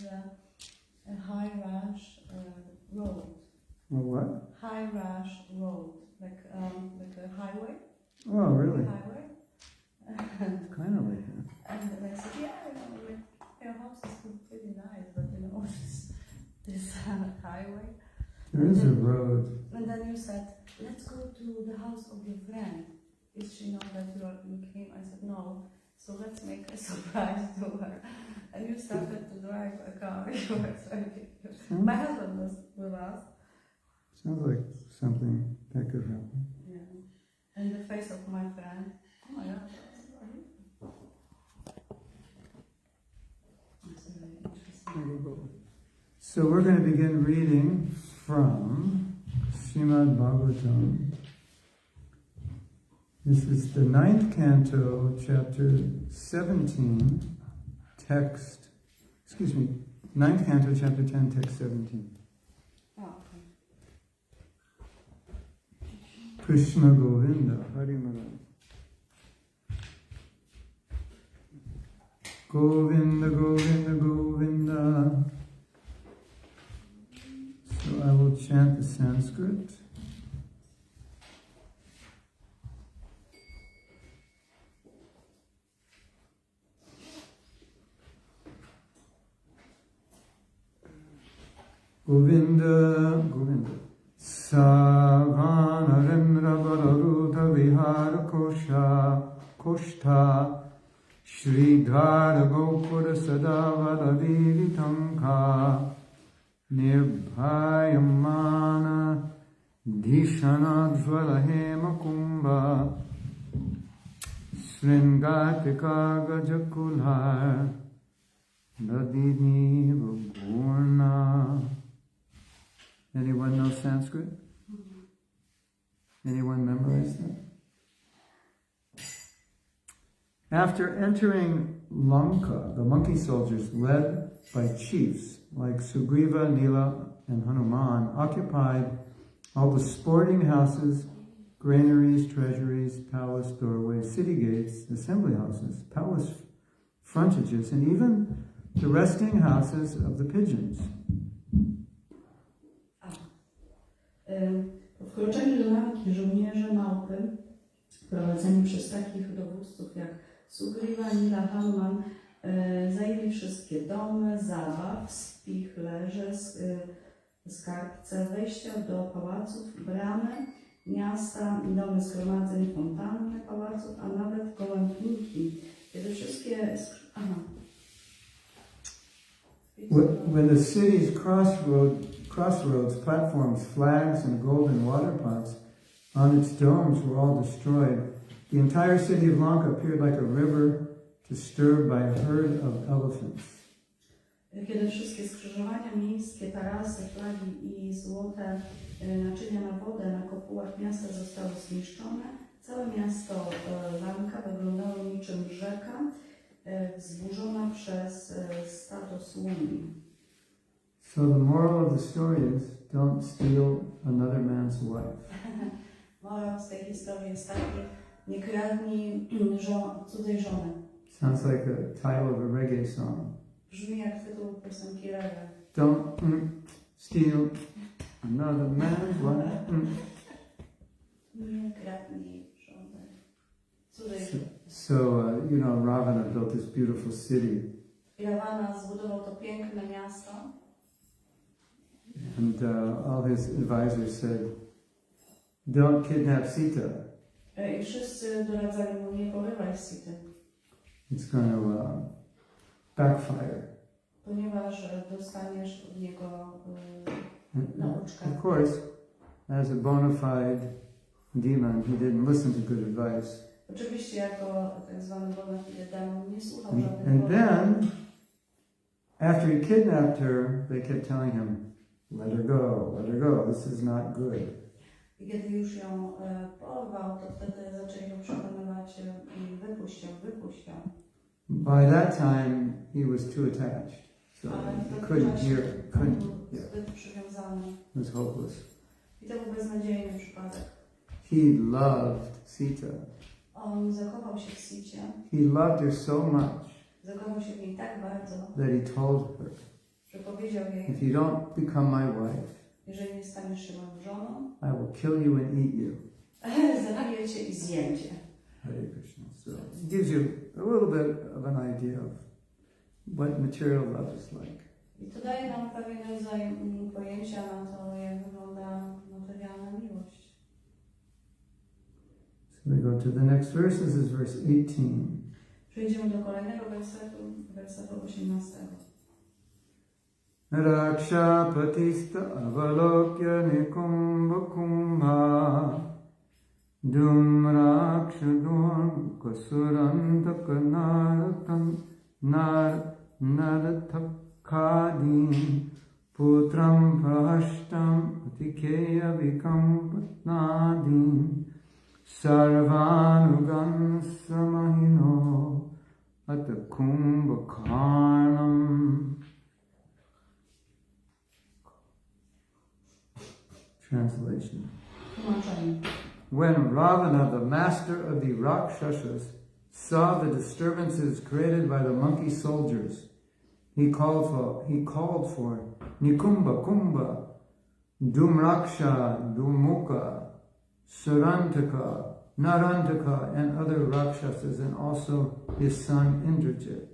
a high rush road. A what? High rush road, like a highway. Oh, really? Highway. It's kind of like that. And I said, yeah, your house is pretty nice, but this highway. There is a road. And then you said, let's go to the house of your friend. Did she know that you came? I said, no. So let's make a surprise to her. And you started to drive a car. You were driving. My husband was with us. Sounds like something that could happen. Yeah. And the face of my friend. Oh my God. That's really interesting. So we're going to begin reading from Srimad Bhagavatam. This is the 9th canto, chapter 17, text, 9th canto, chapter 10, text 17. Oh, okay. Krishna Govinda, Hari Maharaj. Govinda, Govinda, Govinda. So I will chant the Sanskrit. Govinda, Govinda. Savana Rendra Balaruta Vihara Kosha Koshta Sridhara Gopura Sadavada Vivitamka Nirbhayamana Dhishana Jwalahema Kumbha Sringatika Gajakulhar Nadini Vagurna. Anyone know Sanskrit? Anyone memorize that? After entering Laṅkā, the monkey soldiers, led by chiefs like Sugrīva, Nīla and Hanumān, occupied all the sporting houses, granaries, treasuries, palace doorways, city gates, assembly houses, palace frontages, and even the resting houses of the pigeons. Po wkroczeniu do Laṅkī żołnierze małpy, prowadzeni przez takich dowódców jak Sugrīva, Nīla, Hanumān, zajęli wszystkie domy, zabaw, spichlerze, skarbce, wejścia do pałaców, bramy, miasta, domy zgromadzeń, fontanny pałaców, a nawet gołębniki. Kiedy wszystkie... When the city's crossroads, platforms, flags, and golden waterpots on its domes were all destroyed, the entire city of Laṅkā appeared like a river disturbed by a herd of elephants. Kiedy wszystkie skrzyżowania miejskie, tarasy, flagi i złote naczynia na wodę na kopułach miasta zostały zniszczone, całe miasto Laṅkā wyglądało niczym rzeka wzburzona przez stado słoni. So the moral of the story is, don't steal another man's wife. Moral z tej historii jest taki, nie kradnij cudzej żony. Sounds like a title of a reggae song. Brzmi jak tytuł piosenki reggae. Don't steal another man's wife. Nie kradnij żony cudzej żony. So Rāvaṇa built this beautiful city. Rāvaṇa zbudował to piękne miasto. And all his advisors said, don't kidnap Sita. I wszyscy doradzali mu, nie porywaj Sity. It's going to backfire. Ponieważ dostaniesz od niego nauczkę. Of course, as a bona fide demon, he didn't listen to good advice. Oczywiście jako tak zwany bona fide demon nie słuchał żadnych And then, after he kidnapped her, they kept telling him, let her go, this is not good. I kiedy już ją porwał, to wtedy zaczęli go przekonywać i wypuść ją. By that time, he was too attached, so he couldn't hear. Zbyt przywiązany. It was hopeless. I to był beznadziejny przypadek. He loved Sita. On zakochał się w Sicie. He loved her so much Zakochał się w niej tak bardzo, that he told her, że powiedział jej, if you don't become my wife, jeżeli nie staniesz się moją żoną, I will kill you and eat you. zabiję cię i zjem cię. Hare Krishna. So it gives you a little bit of an idea of what material love is like. I to daje nam pewien rodzaj pojęcia na to, jak wygląda materialna miłość. So we go to the next verse. This is verse 18. Przejdziemy do kolejnego wersetu 18. Rākṣapatista avalokya Nikumbha Kumbha Dhūmrākṣa Durmukha Surāntaka Narāntaka Putram Prahastam Atikāya Vikampana Sarvanugan Samahino At Kumbhakarṇam. Translation. When Rāvaṇa, the master of the Rākṣasas, saw the disturbances created by the monkey soldiers, he called for Nikumbha, Kumbha, Dhūmrākṣa, Durmukha, Surāntaka, Narāntaka, and other Rākṣasas, and also his son Indrajit.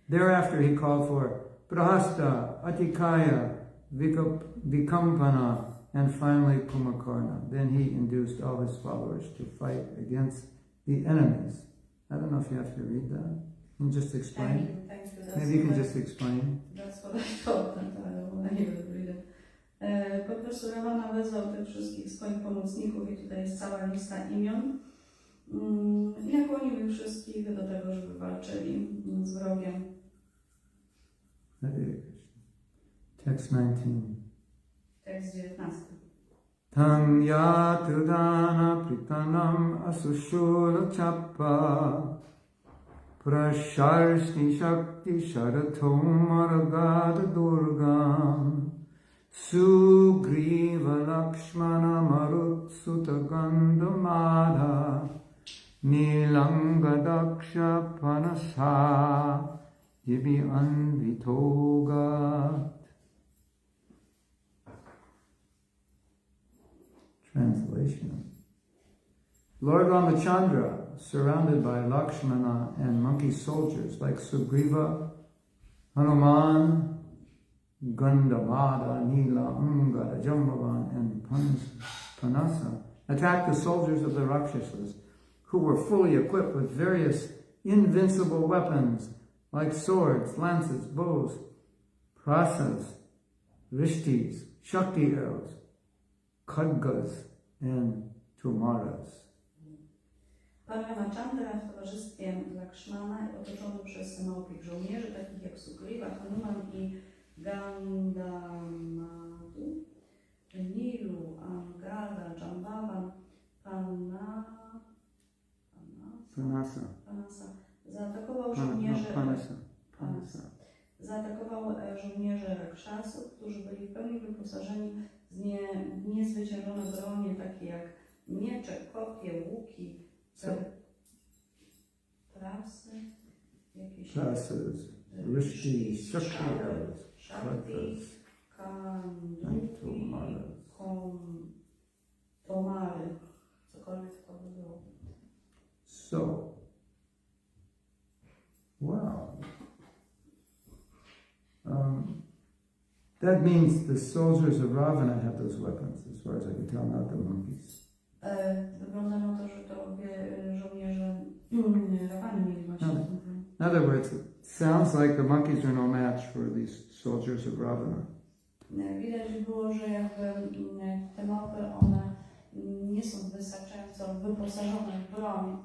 Thereafter he called for Prahasta, Atikāya, Vikampana, and finally Kumbhakarṇa. Then he induced all his followers to fight against the enemies. I don't know if you have to read that. Can you just explain? Thank you. Maybe you can just explain. That's what I thought, I will read it. Po prostu Rāvaṇa wezwał tych wszystkich swoich pomocników i tutaj jest cała lista imion i nakłonił ich wszystkich do tego, żeby walczyli z wrogiem. Text 19. Tekst 19. Tam yatu dana pritanam asushula chappa prasharshti shakti sharathom maragada durgam Sugrīva Lakṣmana Marutsutta Gandhamadha Nīlaṅkā panasa Yibi anvitogat. Translation. Lord Ramachandra, surrounded by Lakṣmana and monkey soldiers like Sugrīva, Hanumān, Gandhamada, Nīla, Jambavan, and Prahasta, attacked the soldiers of the Rākṣasas, who were fully equipped with various invincible weapons like swords, lances, bows, prasas, rishtis, shakti arrows, khadgas, and tumaras. Pan Ramachandra w towarzystwie Lakshmana otoczony przez małpich żołnierzy, takich jak Sugrīva, Hanuman i Gandhamadu, Nīlu, Angada, Jambavan, Panasa, zaatakował żołnierzy Rākṣasów, którzy byli w pełni wyposażeni w niezwyciężone bronie, takie jak miecze, kopie, łuki, prasy, jakieś rishti, shakti, kanduki, tomary, cokolwiek to by było. So, wow. That means the soldiers of Rāvaṇa had those weapons, as far as I can tell, not the monkeys. Wygląda na to, że to żołnierze Rāvaṇy mieli właśnie. In other words, it sounds like the monkeys are no match for these soldiers of Rāvaṇa. Widać było, że jakby te małpy, one nie są wystarczająco wyposażone w broń,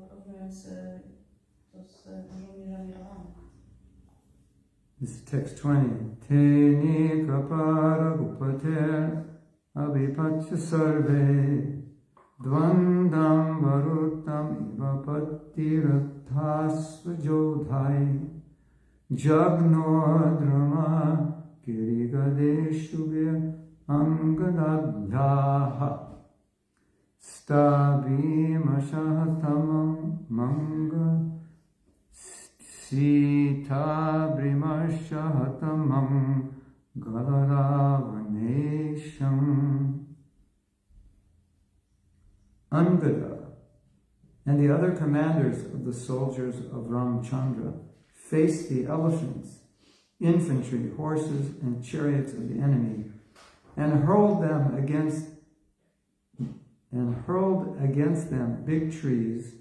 porównując to z żołnierzami Rāvaṇa. This is text 20. Te kapara gupater abhipatya sarve dvandam varutam iva patirathasva jodhai jagnodrama kirigadeshubhya angadadhaha stabhimashatamam manga Sita Brimasha Hatamam Galaravanesham. Angada and the other commanders of the soldiers of Ramchandra faced the elephants, infantry, horses, and chariots of the enemy, and hurled against them big trees,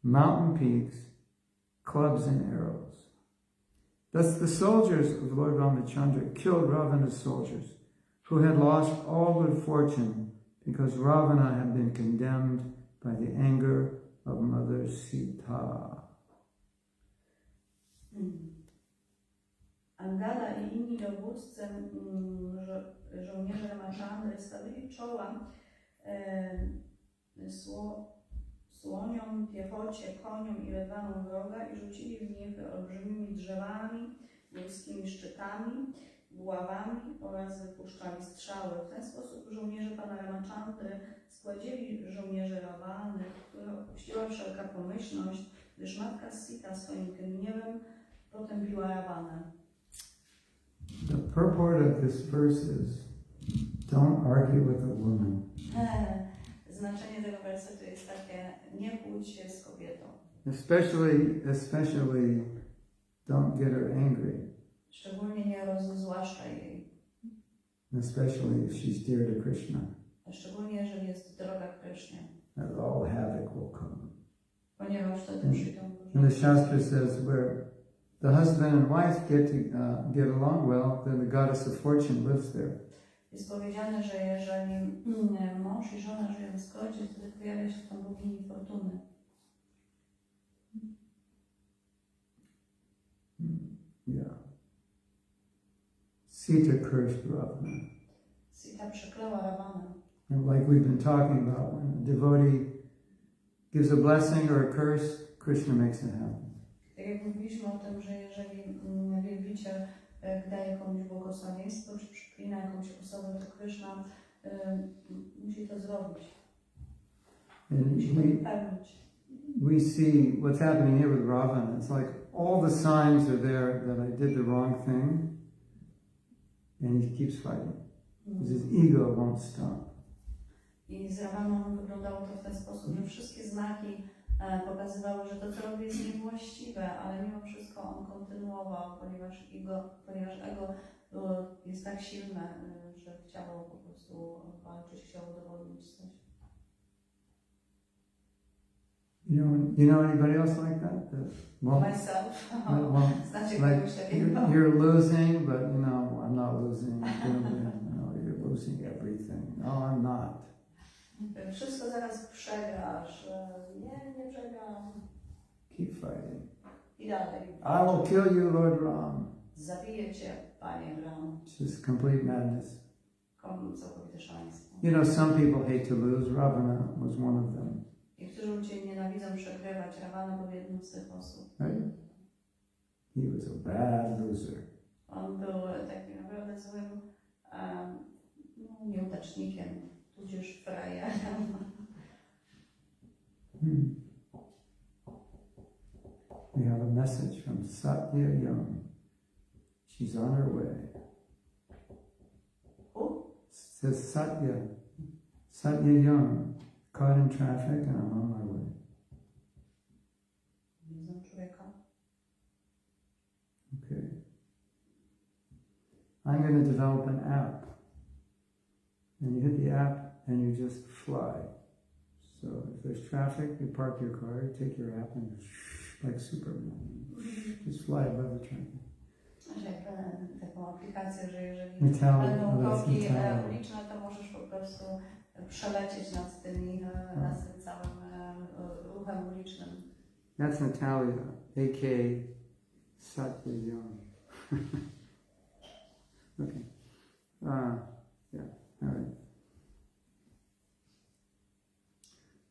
mountain peaks, clubs, and arrows. Thus the soldiers of Lord Ramachandra killed Ravana's soldiers, who had lost all good fortune because Rāvaṇa had been condemned by the anger of Mother Sita. Angada i inni dowódcy żołnierze Ramachandry stawili czoła słoniom, piechocie, koniom i lewaniom wroga i rzucili w nich olbrzymimi drzewami, górskimi szczytami, buławami oraz wypuszczali strzały. W ten sposób żołnierze pana Ramachandry zgładzili żołnierzy Rāvaṇy, która opuściła wszelka pomyślność, gdyż matka Sita swoim gniewem potępiła Rāvaṇę. The purport of this verse is, don't argue with a woman. Znaczenie tego wersetu jest takie, nie kłóć się z kobietą. Especially don't get her angry. Szczególnie nie rozzłaszczaj jej. Especially if she's dear to Krishna. Szczególnie jeżeli jest droga Krysznie. All havoc will come. Ponieważ wtedy przyjdą And the Shastra says where the husband and wife get along well, then the goddess of fortune lives there. Jest powiedziane, że jeżeli mąż i żona żyją w zgodzie, wtedy pojawia się tam bogini fortuny. Yeah. Sita cursed Rāvaṇa. Sita przeklęła Rāvaṇę. And like we've been talking about, when a devotee gives a blessing or a curse, Krishna makes it happen. Tak jak mówiliśmy o tym, że jeżeli wielbiciel daje komuś błogosławieństwo, czy przyklina jakąś osobę, to Krishna musi to zrobić. Musi to wypełnić. We see what's happening here with Rāvaṇa. It's like all the signs are there that I did the wrong thing, and he keeps fighting. Because his ego won't stop. I z Rāvaṇą wyglądało to w ten sposób, że wszystkie znaki pokazywały, że to, co robi, jest niewłaściwe, ale mimo wszystko on kontynuował, ponieważ ego jest tak silne, że chciało po prostu walczyć, chciało udowodnić coś. You know anybody else like that? Myself. You're losing, but I'm not losing. You're losing everything. No, I'm not. Wszystko zaraz przegrasz. Nie przegram. Keep fighting. I dalej. I will kill you, Lord Ram. Zabiję cię, Panie Ram. It's just complete madness. Całkowite szaleństwo. Some people hate to lose. Rāvaṇa was one of them. Niektórzy ludzie nienawidzą przegrywać. Rāvaṇa był jednym z tych osób. Right? He was a bad loser. On był takim naprawdę złym nieudacznikiem, tudzież frajerem. We have a message from Satya Young. She's on her way. Who? It says Satya Young, caught in traffic, and I'm on my way. Okay. I'm going to develop an app. And you hit the app and you just fly. So if there's traffic, you park your car, you take your app and like Superman. Just fly above the traffic. Taką aplikację, że jeżeli będą kroki uliczne, to możesz po prostu przelecieć nad tym całym ruchem ulicznym. That's Natalia, a.k.a. Satya Young. Okay. Yeah, all right.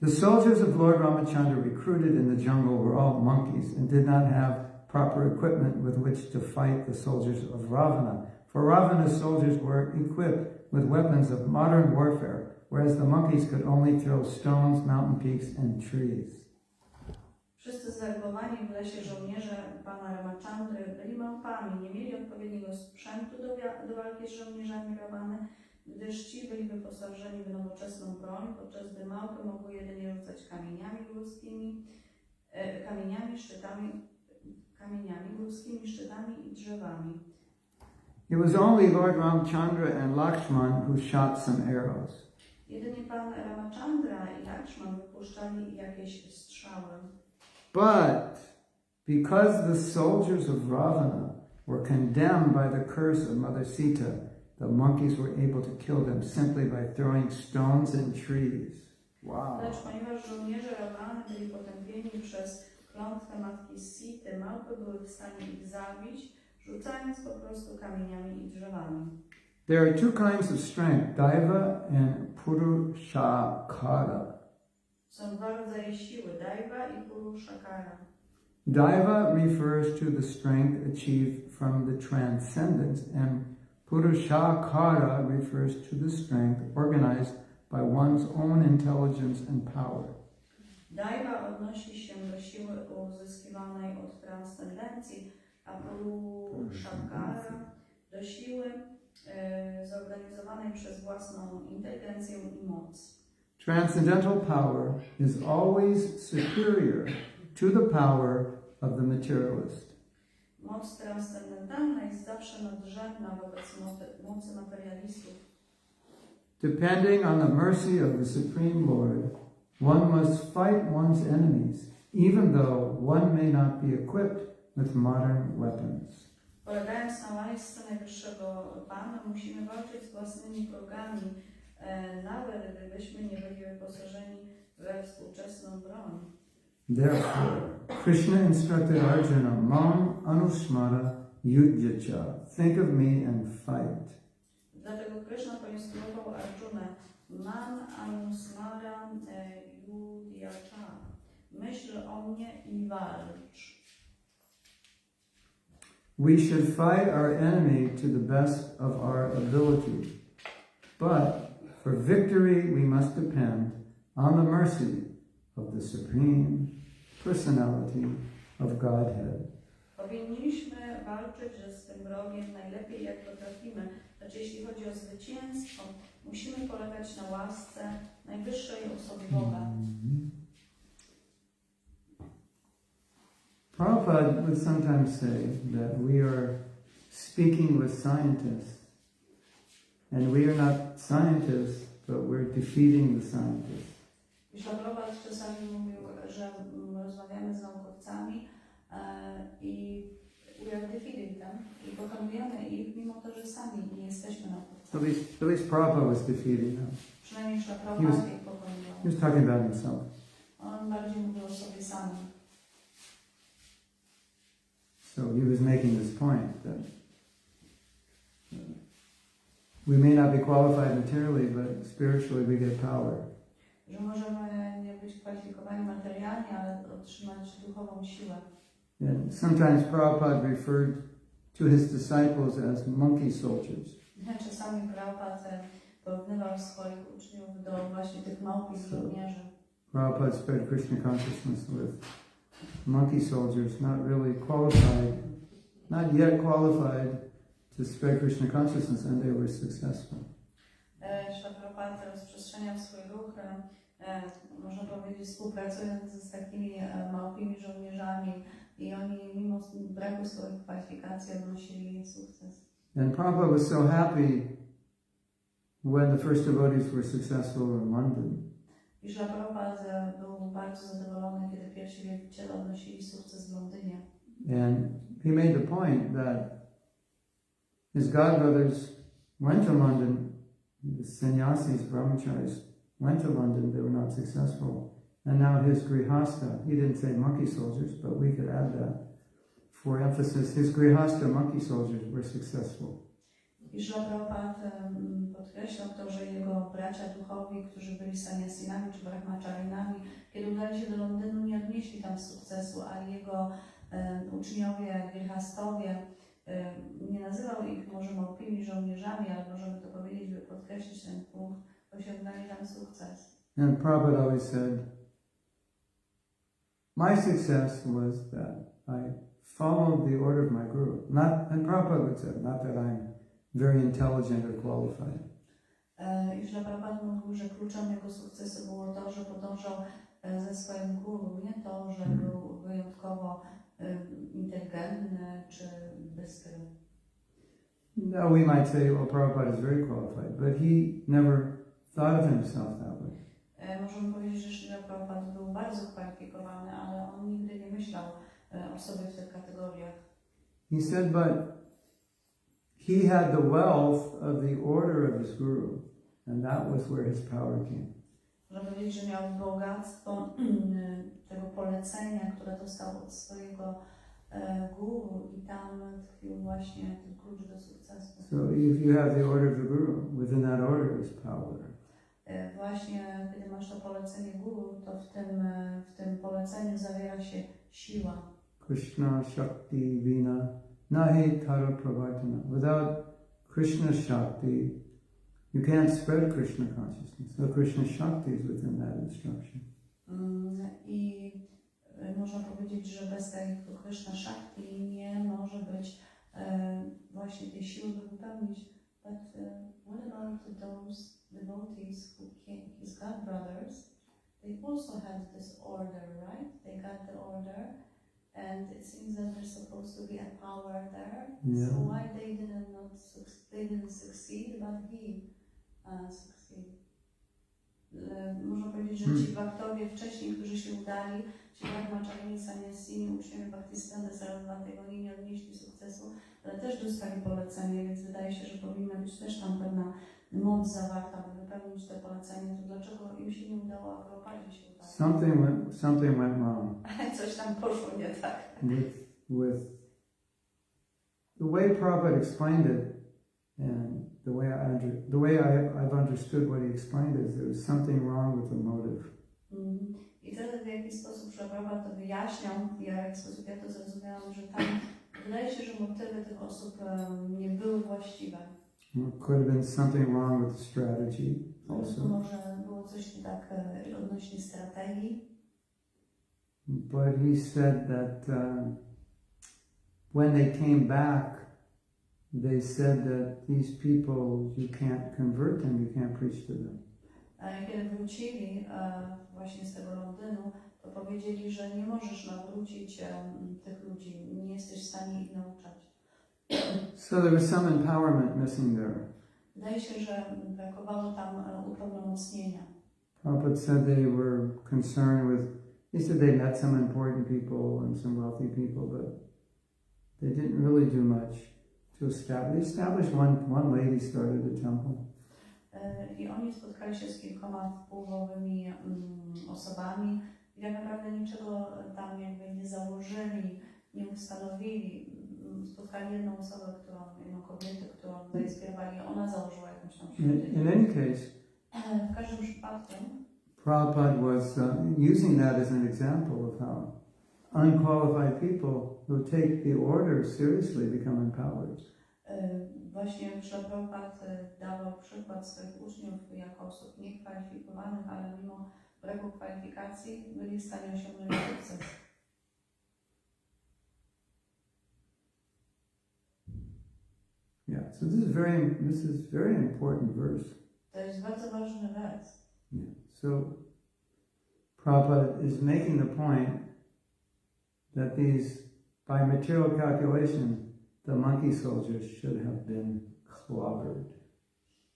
The soldiers of Lord Ramachandra recruited in the jungle were all monkeys and did not have proper equipment with which to fight the soldiers of Rāvaṇa. For Rāvaṇa's soldiers were equipped with weapons of modern warfare, whereas the monkeys could only throw stones, mountain peaks, and trees. Wszyscy zwerbowani w lesie żołnierze pana Ramachandry byli małpami, nie mieli odpowiedniego sprzętu do walki z żołnierzami Rāvaṇy, gdyż ci byli wyposażeni w nowoczesną broń, podczas gdy małpy mogły jedynie rzucać kamieniami górskimi, szczytami i drzewami. It was only Lord Ramchandra and Lakshman who shot some arrows. Jedynie pan Ramachandra i Lakshman wypuszczali jakieś strzały. But because the soldiers of Rāvaṇa were condemned by the curse of Mother Sita, the monkeys were able to kill them simply by throwing stones and trees. Wow. Lecz ponieważ żołnierze Rāvaṇy byli potępieni przez klątwę matki Sity, małpy były w stanie ich zabić, rzucając po prostu kamieniami i drzewami. There are two kinds of strength, Daiva and Purushakara. Są dwa rodzaje siły, Daiva i Purushakara. Daiva refers to the strength achieved from the transcendence, and Purushakara refers to the strength organized by one's own intelligence and power. Daiva odnosi się do siły uzyskiwanej od transcendencji, a Purushakara do siły zorganizowanej przez własną inteligencję i moc. Transcendental power is always superior to the power of the materialist. Moc transcendentalna jest zawsze nadrzędna wobec mocy materialistów. Depending on the mercy of the Supreme Lord, one must fight one's enemies, even though one may not be equipped with modern weapons. Polegając na łasce Najwyższego Pana, musimy walczyć z własnymi wrogami, nawet gdybyśmy nie byli wyposażeni we współczesną broń. Therefore, Krishna instructed Arjuna, Mam Anusmara Yudhyacha, think of me and fight. Dlatego Krishna poinstruował Arjunę, Mam Anusmara Yudhyacha, myśl o mnie i walcz. We should fight our enemy to the best of our ability, but for victory we must depend on the mercy of the Supreme Personality of Godhead. Powinniśmy walczyć z tym wrogiem najlepiej jak potrafimy, lecz jeśli chodzi o zwycięstwo, musimy polegać na łasce najwyższej osoby Boga. Prabhupada would sometimes say that we are speaking with scientists, and we are not scientists, but we're defeating the scientists. Prabhupada czasami mówił, że rozmawiamy z naukowcami i we are defeating them, i pokonujemy ich, mimo to, że sami nie jesteśmy naukowcami. At least Prabhupada was defeating them. Przynajmniej Prabhupada ich pokonywał. He was talking about himself. On bardziej mówił o sobie samym. So he was making this point that we may not be qualified materially, but spiritually we get power. Że możemy nie być kwalifikowani materialnie, ale otrzymać duchową siłę. And sometimes Prabhupada referred to his disciples as monkey soldiers. Czasami Prabhupada porównywał swoich uczniów do właśnie tych małpich żołnierzy. Prabhupada spread Krishna consciousness with monkey soldiers, not really qualified, not yet qualified to spread Krishna consciousness, and they were successful. Prabhupada rozprzestrzeniał swój ruch, można powiedzieć, współpracując z takimi małpimi żołnierzami i oni mimo braku swoich kwalifikacji odnosili sukces. And Prabhupada was so happy when the first devotees were successful in London. I Prabhupada był bardzo zadowolony, kiedy pierwsi wielbiciele odnosili sukces w Londynie. And he made the point that his godbrothers went to London, the sannyasis, brahmacharis, went to London, they were not successful. And now his grihasta, he didn't say monkey soldiers, but we could add that for emphasis, his grihasta monkey soldiers were successful. I Prabhupada podkreślał to, że jego bracia duchowi, którzy byli sannyasinami czy brahmacharinami, kiedy udali się do Londynu, nie odnieśli tam sukcesu, a jego uczniowie, grihastowie, nie nazywał ich może małpimi żołnierzami, ale możemy to powiedzieć, by podkreślić ten punkt, osiągnęli tam sukces. And Prabhupada always said, my success was that I followed the order of my guru. And Prabhupada would say, not that I'm very intelligent or qualified. I że Prabhupada mówił, że kluczem jego sukcesu było to, że podążał ze swoim guru, nie to, że był wyjątkowo inteligentny czy bystry. No, we might say, well, Prabhupada is very qualified, but he never thought of himself that way. Możemy powiedzieć, że Srila Prabhupada był bardzo kwalifikowany, ale on nigdy nie myślał o sobie w tych kategoriach. He said, but he had the wealth of the order of his guru, and that was where his power came. Można powiedzieć, że miał bogactwo tego polecenia, które dostał od swojego guru i tam tkwił właśnie ten klucz do sukcesu. So if you have the order of the guru, within that order is power. Właśnie kiedy masz to polecenie guru, to w tym poleceniu zawiera się siła. Krishna Shakti Vina Nahi Tara Pravartana. Without Krishna Shakti, you can't spread Krishna consciousness. So Krishna Shakti is within that instruction. I można powiedzieć, że bez tej Krishna Shakti nie może być właśnie tej siły, by wypełnić. But what about those devotees who came, his god brothers? They also had this order, right? They got the order, and it seems that there's supposed to be a power there. Yeah. So why they didn't succeed, but he succeeded? Można powiedzieć, że ci baktowie wcześniej, którzy się udali, ci Brahmacharya, Sanyasini, uczniowie Bhaktisiddhanta Sarasvati, oni nie odnieśli sukcesu, ale też dostali polecenie, więc wydaje się, że powinna być też tam pewna moc zawarta, by wypełnić te polecenie. To dlaczego im się nie udało, a Prabhupadzie się udało? Something went wrong. Coś tam poszło nie tak. With the way Prabhupada explained it, and the way I've understood what he explained is there was something wrong with the motive. I wtedy w jakiś sposób Prabhupada to wyjaśniał, w jaki sposób ja to zrozumiałam, że tam wydaje się, że motywy tych osób nie były właściwe. Could have been something wrong with the strategy also. Może było coś nie tak odnośnie strategii. But he said that when they came back, they said that these people, you can't convert them, you can't preach to them. Kiedy wrócili właśnie z tego Londynu, to powiedzieli, że nie możesz nawrócić tych ludzi, nie jesteś w stanie ich nauczać. So there was some empowerment missing there. Wydaje się, że brakowało tam upełnomocnienia. Prabhupada said they were concerned with, he said they met some important people and some wealthy people, but they didn't really do much to establish. They established one lady started a temple. I oni spotkali się z kilkoma wpływowymi osobami i tak naprawdę niczego tam jakby nie założyli, nie ustanowili. Spotkali jedną osobę, jedną kobietę, którą zainspirowali, ona założyła jakąś tam świątynię. In any case, w każdym przypadku Prabhupada was using that as an example of how unqualified people who take the order seriously become empowered. Właśnie Prabhupada dawał przykład swoich uczniów jako osób niekwalifikowanych, ale mimo braku kwalifikacji byli w stanie osiągnąć sukces. Yeah, so this is very important verse. To jest bardzo ważny wers. Yeah. So Prabhupada is making the point that these, by material calculation, the monkey soldiers should have been clobbered.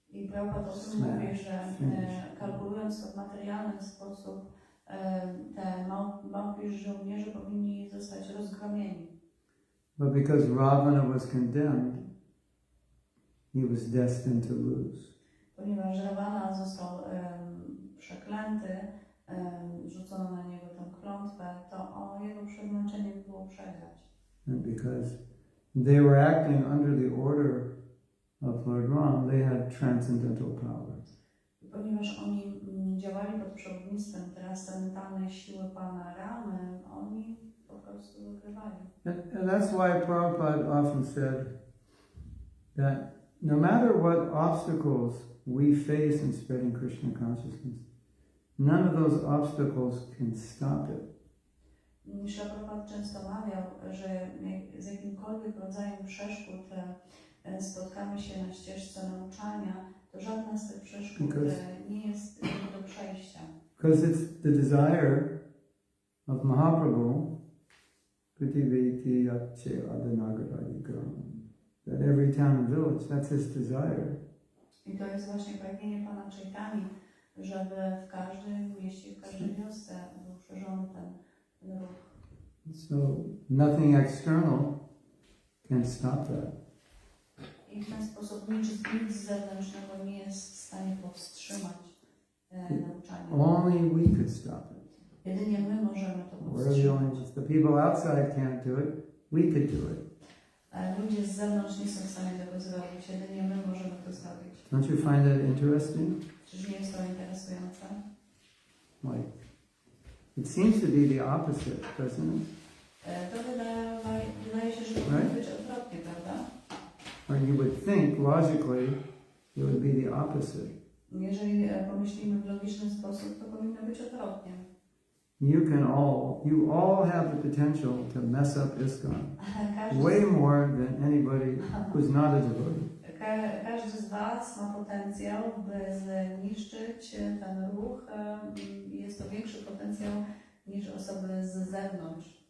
I Prabhupada o tym mówi, że kalkulując to w materialny sposób, te małpi żołnierze powinni zostać rozgromieni. But because Rāvaṇa was condemned, he was destined to lose. Ponieważ Rāvaṇa został przeklęty, rzucono na niego tę klątwę, to jego przeznaczenie było przegrać. And because they were acting under the order of Lord Ram, they had transcendental power. Ponieważ oni działali pod przewodnictwem transcendentalnej siły Pana Ramy, oni po prostu wygrywali. And that's why Prabhupada often said that no matter what obstacles we face in spreading Krishna consciousness, none of those obstacles can stop it. Śrīla Prabhupāda często mawiał, że z jakimkolwiek rodzajem przeszkód spotkamy się na ścieżce nauczania, to żadna z tych przeszkód nie jest do przejścia. Because it's the desire of Mahaprabhu, Prithiviti Atche Adanagaradigram, that every town and village, that's his desire. I to jest właśnie pragnienie Pana Chaitani, żeby w każdym mieście, w każdej wiosce był szerzony ten ruch. So nothing external can stop that. I w ten sposób nic zewnętrznego nie jest w stanie powstrzymać nauczania. Only we could stop it. Jedynie my możemy to We're the only powstrzymać. ones. The people outside can't do it. We could do it. Ludzie z zewnątrz nie są w stanie tego zrobić, jedynie my możemy to zrobić. Don't you find that interesting? Czyż nie jest to interesujące? Like, it seems to be the opposite, doesn't it? To wydaje się, że powinno być odwrotnie, prawda? Or you would think logically it would be the opposite. Jeżeli pomyślimy w logiczny sposób, to powinno być odwrotnie. You all have the potential to mess up ISKCON way more than anybody who's not a devotee. Każdy z Was ma potencjał, by zniszczyć ten ruch. Jest to większy potencjał niż osoby z zewnątrz.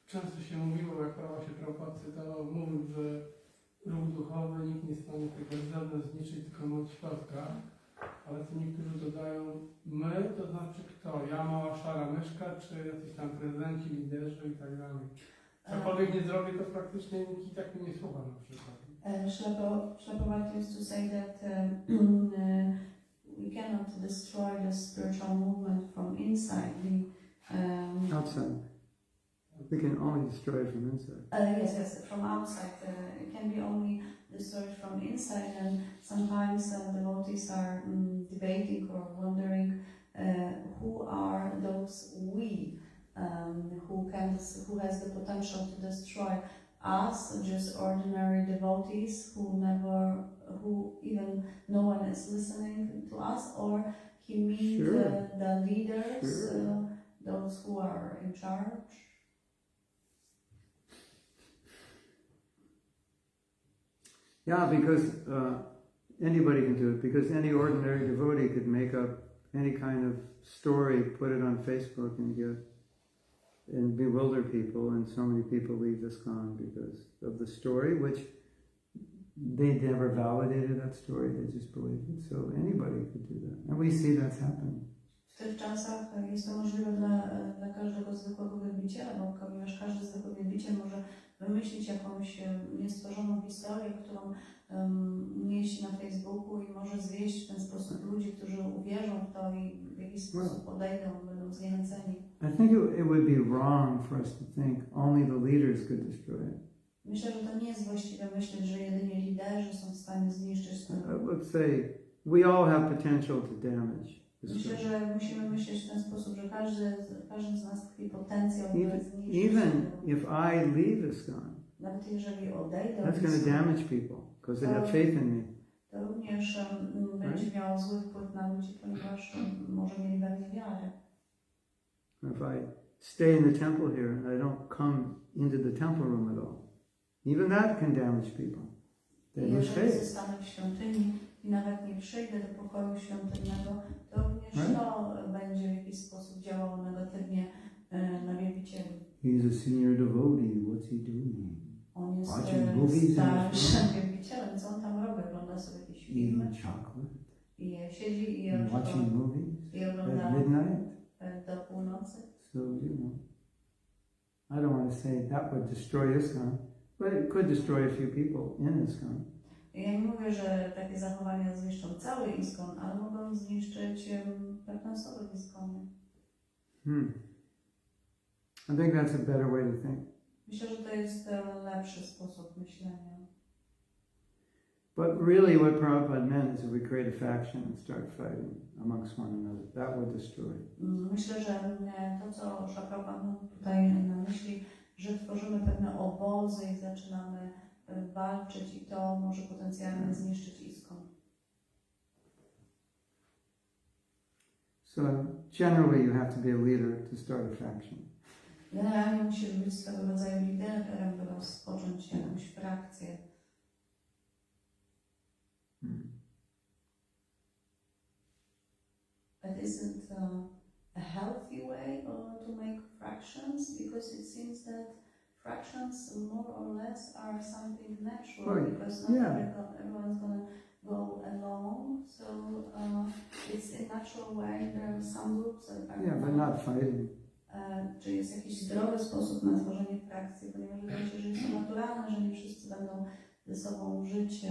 Często się mówiło, jak prawa się Prabhupada cytował, mówił, że ruch duchowy nikt nie jest w stanie tego z zewnątrz zniszczyć, tylko od środka. Ale tu niektórzy dodają, my to znaczy kto? Ja, mała szara myszka, czy jacyś tam prezydenci, liderzy i tak dalej. Cokolwiek nie zrobię, to praktycznie nikt i tak mnie nie słucha na przykład. Śrīla Prabhupada used to say that we cannot destroy the spiritual movement from inside. Outside. We can only destroy it from inside. Yes, from outside. It can be only destroyed from inside, and sometimes devotees are debating or wondering who are those we who has the potential to destroy us, just ordinary devotees who even no one is listening to us, or he means the leaders, those who are in charge. Yeah, because anybody can do it, because any ordinary devotee could make up any kind of story, put it on Facebook and bewilder people, and so many people leave ISKCON because of the story, which they never validated that story, they just believed it. So anybody could do that. And we see that's happening. W tych czasach jest to możliwe dla każdego zwykłego wielbiciela, bo ponieważ każdy zwykły wielbiciel może wymyślić jakąś niestworzoną historię, którą umieści na Facebooku i może zwieść w ten sposób ludzi, którzy uwierzą w to i w jakiś sposób odejdą, będą zniechęceni. I think it would be wrong for us to think only the leaders could destroy it. Myślę, że to nie jest właściwe myśleć, że jedynie liderzy są w stanie zniszczyć ten ruch. Let's say we all have potential to damage. Myślę, że musimy myśleć w ten sposób, że każdy z nas tkwi potencjał, by zniszczyć. Even if I leave ISKCON, nawet jeżeli odejdę, that's going to damage people because they have faith in me. To również będzie miało zły wpływ na ludzi, ponieważ może mieli we mnie wiarę. If I stay in the temple here and I don't come into the temple room at all, even that can damage people. They lose Jeżeli faith. zostanę w świątyni i nawet nie przyjdę do pokoju świątynnego, to również to będzie w jakiś sposób działało negatywnie na wielbicieli. He's a senior devotee. What's he doing? On jest starszym wielbicielem, co on tam robi? Ogląda sobie jakieś filmy Eating chocolate. i siedzi i Watching movies ogląda at midnight. Do północy. So, I don't want to say that would destroy ISKCON, but it could destroy a few people in ISKCON. Ja nie mówię, że takie zachowania zniszczą cały ISKCON, ale mogą zniszczyć pewne osoby w ISKCONie. I think that's a better way to think. Myślę, że to jest lepszy sposób myślenia. But really what Prabhupada meant is if we create a faction and start fighting amongst one another, that would destroy. Myślę, że to, co Prabhupada ma tutaj na myśli, że tworzymy pewne obozy i zaczynamy walczyć i to może potencjalnie zniszczyć ISKCON. So generally you have to be a leader to start a faction. Generalnie musisz być swego rodzaju liderem, by rozpocząć jakąś frakcję. But isn't a healthy way to make fractions? Because it seems that fractions more or less are something natural, Right. because not Yeah. everyone's going to go along. So it's a natural way. There are some groups that are... Yeah, but not fighting. Czy jest jakiś zdrowy sposób na tworzenie frakcji, ponieważ wydaje się, że jest to naturalne, że nie wszyscy będą ze sobą żyć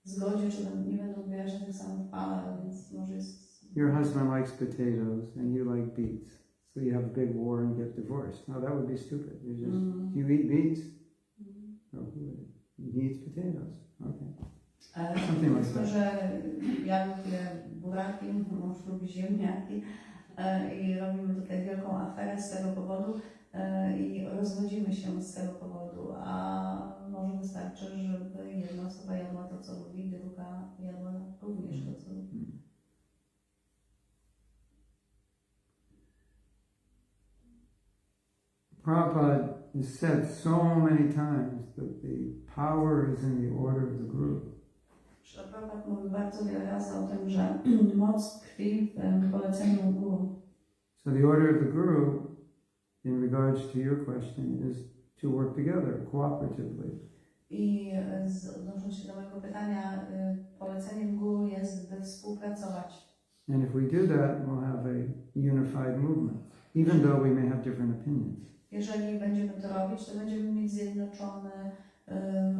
w zgodzie, czy nie będą ubierać na tych samych falach, więc może jest... Your husband likes potatoes and you like beets. So you have a big war and get divorced. No, that would be stupid. You just, do you eat beets? No, he eats potatoes. Okay. Something like that. Że ja lubię buraki, mąż lubi ziemniaki i robimy tutaj wielką aferę z tego powodu i rozwodzimy się z tego powodu, a może wystarczy, żeby jedna osoba jadła to, co lubi, druga jadła również to, co lubi. Prabhupada has said so many times that the power is in the order of the group. Prabhupada mówi bardzo wiele razy o tym, że moc tkwi w poleceniu guru. So the order of the group, in regards to your question, is to work together cooperatively. I odnosząc się do mojego pytania, poleceniem guru jest, by współpracować. And if we do that, we'll have a unified movement, even though we may have different opinions. Jeżeli będziemy to robić, to będziemy mieć zjednoczony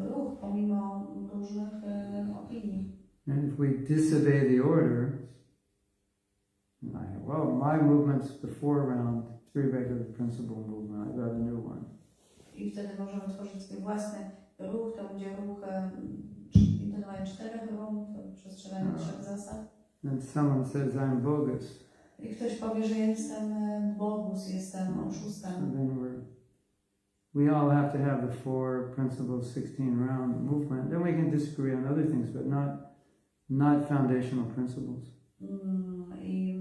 ruch, pomimo różnych opinii. And if we disobey the order, well, my movement's the 4-round, 3-regular principle movement. I've got a new one. I wtedy możemy tworzyć swój własny ruch, to będzie ruch intonowania 4 rund, przestrzegania 3 zasad. And someone says I'm bogus. I ktoś powie, że jestem bogus, jestem oszustem. So then we all have to have the 4 principles, 16-round movement. Then we can disagree on other things, but not foundational principles. I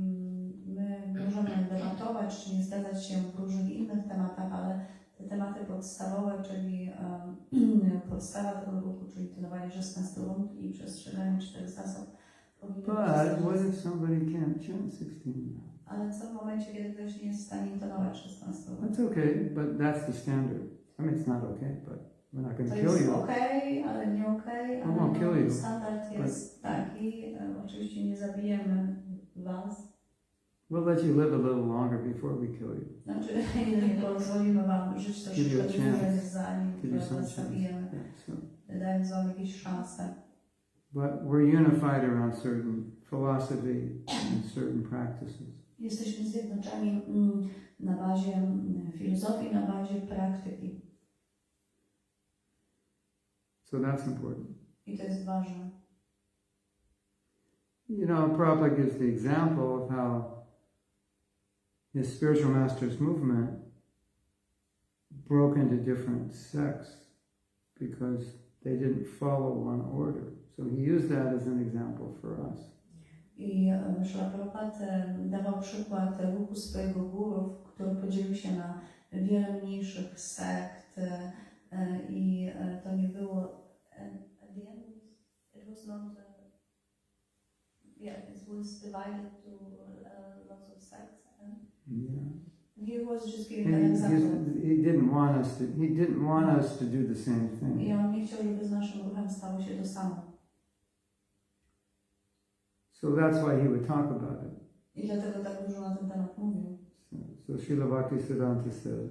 my możemy debatować, czy nie zgadzać się w różnych innych tematach, ale te tematy podstawowe, czyli podstawa tego ruchu, czyli trenowanie 16 rund i przestrzeganie 4 zasad. But what if somebody can't chant 16 rounds? Ale co w momencie, kiedy ktoś nie jest w stanie intonować 16 rund? That's okay, but that's the standard. I mean, it's not okay, but we're not going to To kill jest you. okej, ale nie okej, I won't kill ale you. standard jest taki, oczywiście nie zabijemy was. We'll let you live a little longer before we kill you. Znaczy, nie pozwolimy wam żyć troszeczkę dłużej, zanim was zabijemy, dając wam jakieś szanse. But we're unified around certain philosophy and certain practices. Jesteśmy zjednoczeni na bazie filozofii, na bazie praktyki. So that's important. I to jest ważne. You know, Prabhupada gives the example of how his spiritual master's movement broke into different sects because they didn't follow one order. So he used that as an example for us. I Śrīla Prabhupada dawał przykład ruchu swojego guru, który podzielił się na wiele mniejszych sekt i to nie było at the end it was not it was divided to lots of sects and he was just giving an example. He didn't want us to do the same thing. I on nie chciał, żeby z naszym ruchem stało się to samo. So that's why he would talk about it. I dlatego tak dużo na ten temat mówił. So Srila Bhaktisiddhanta said,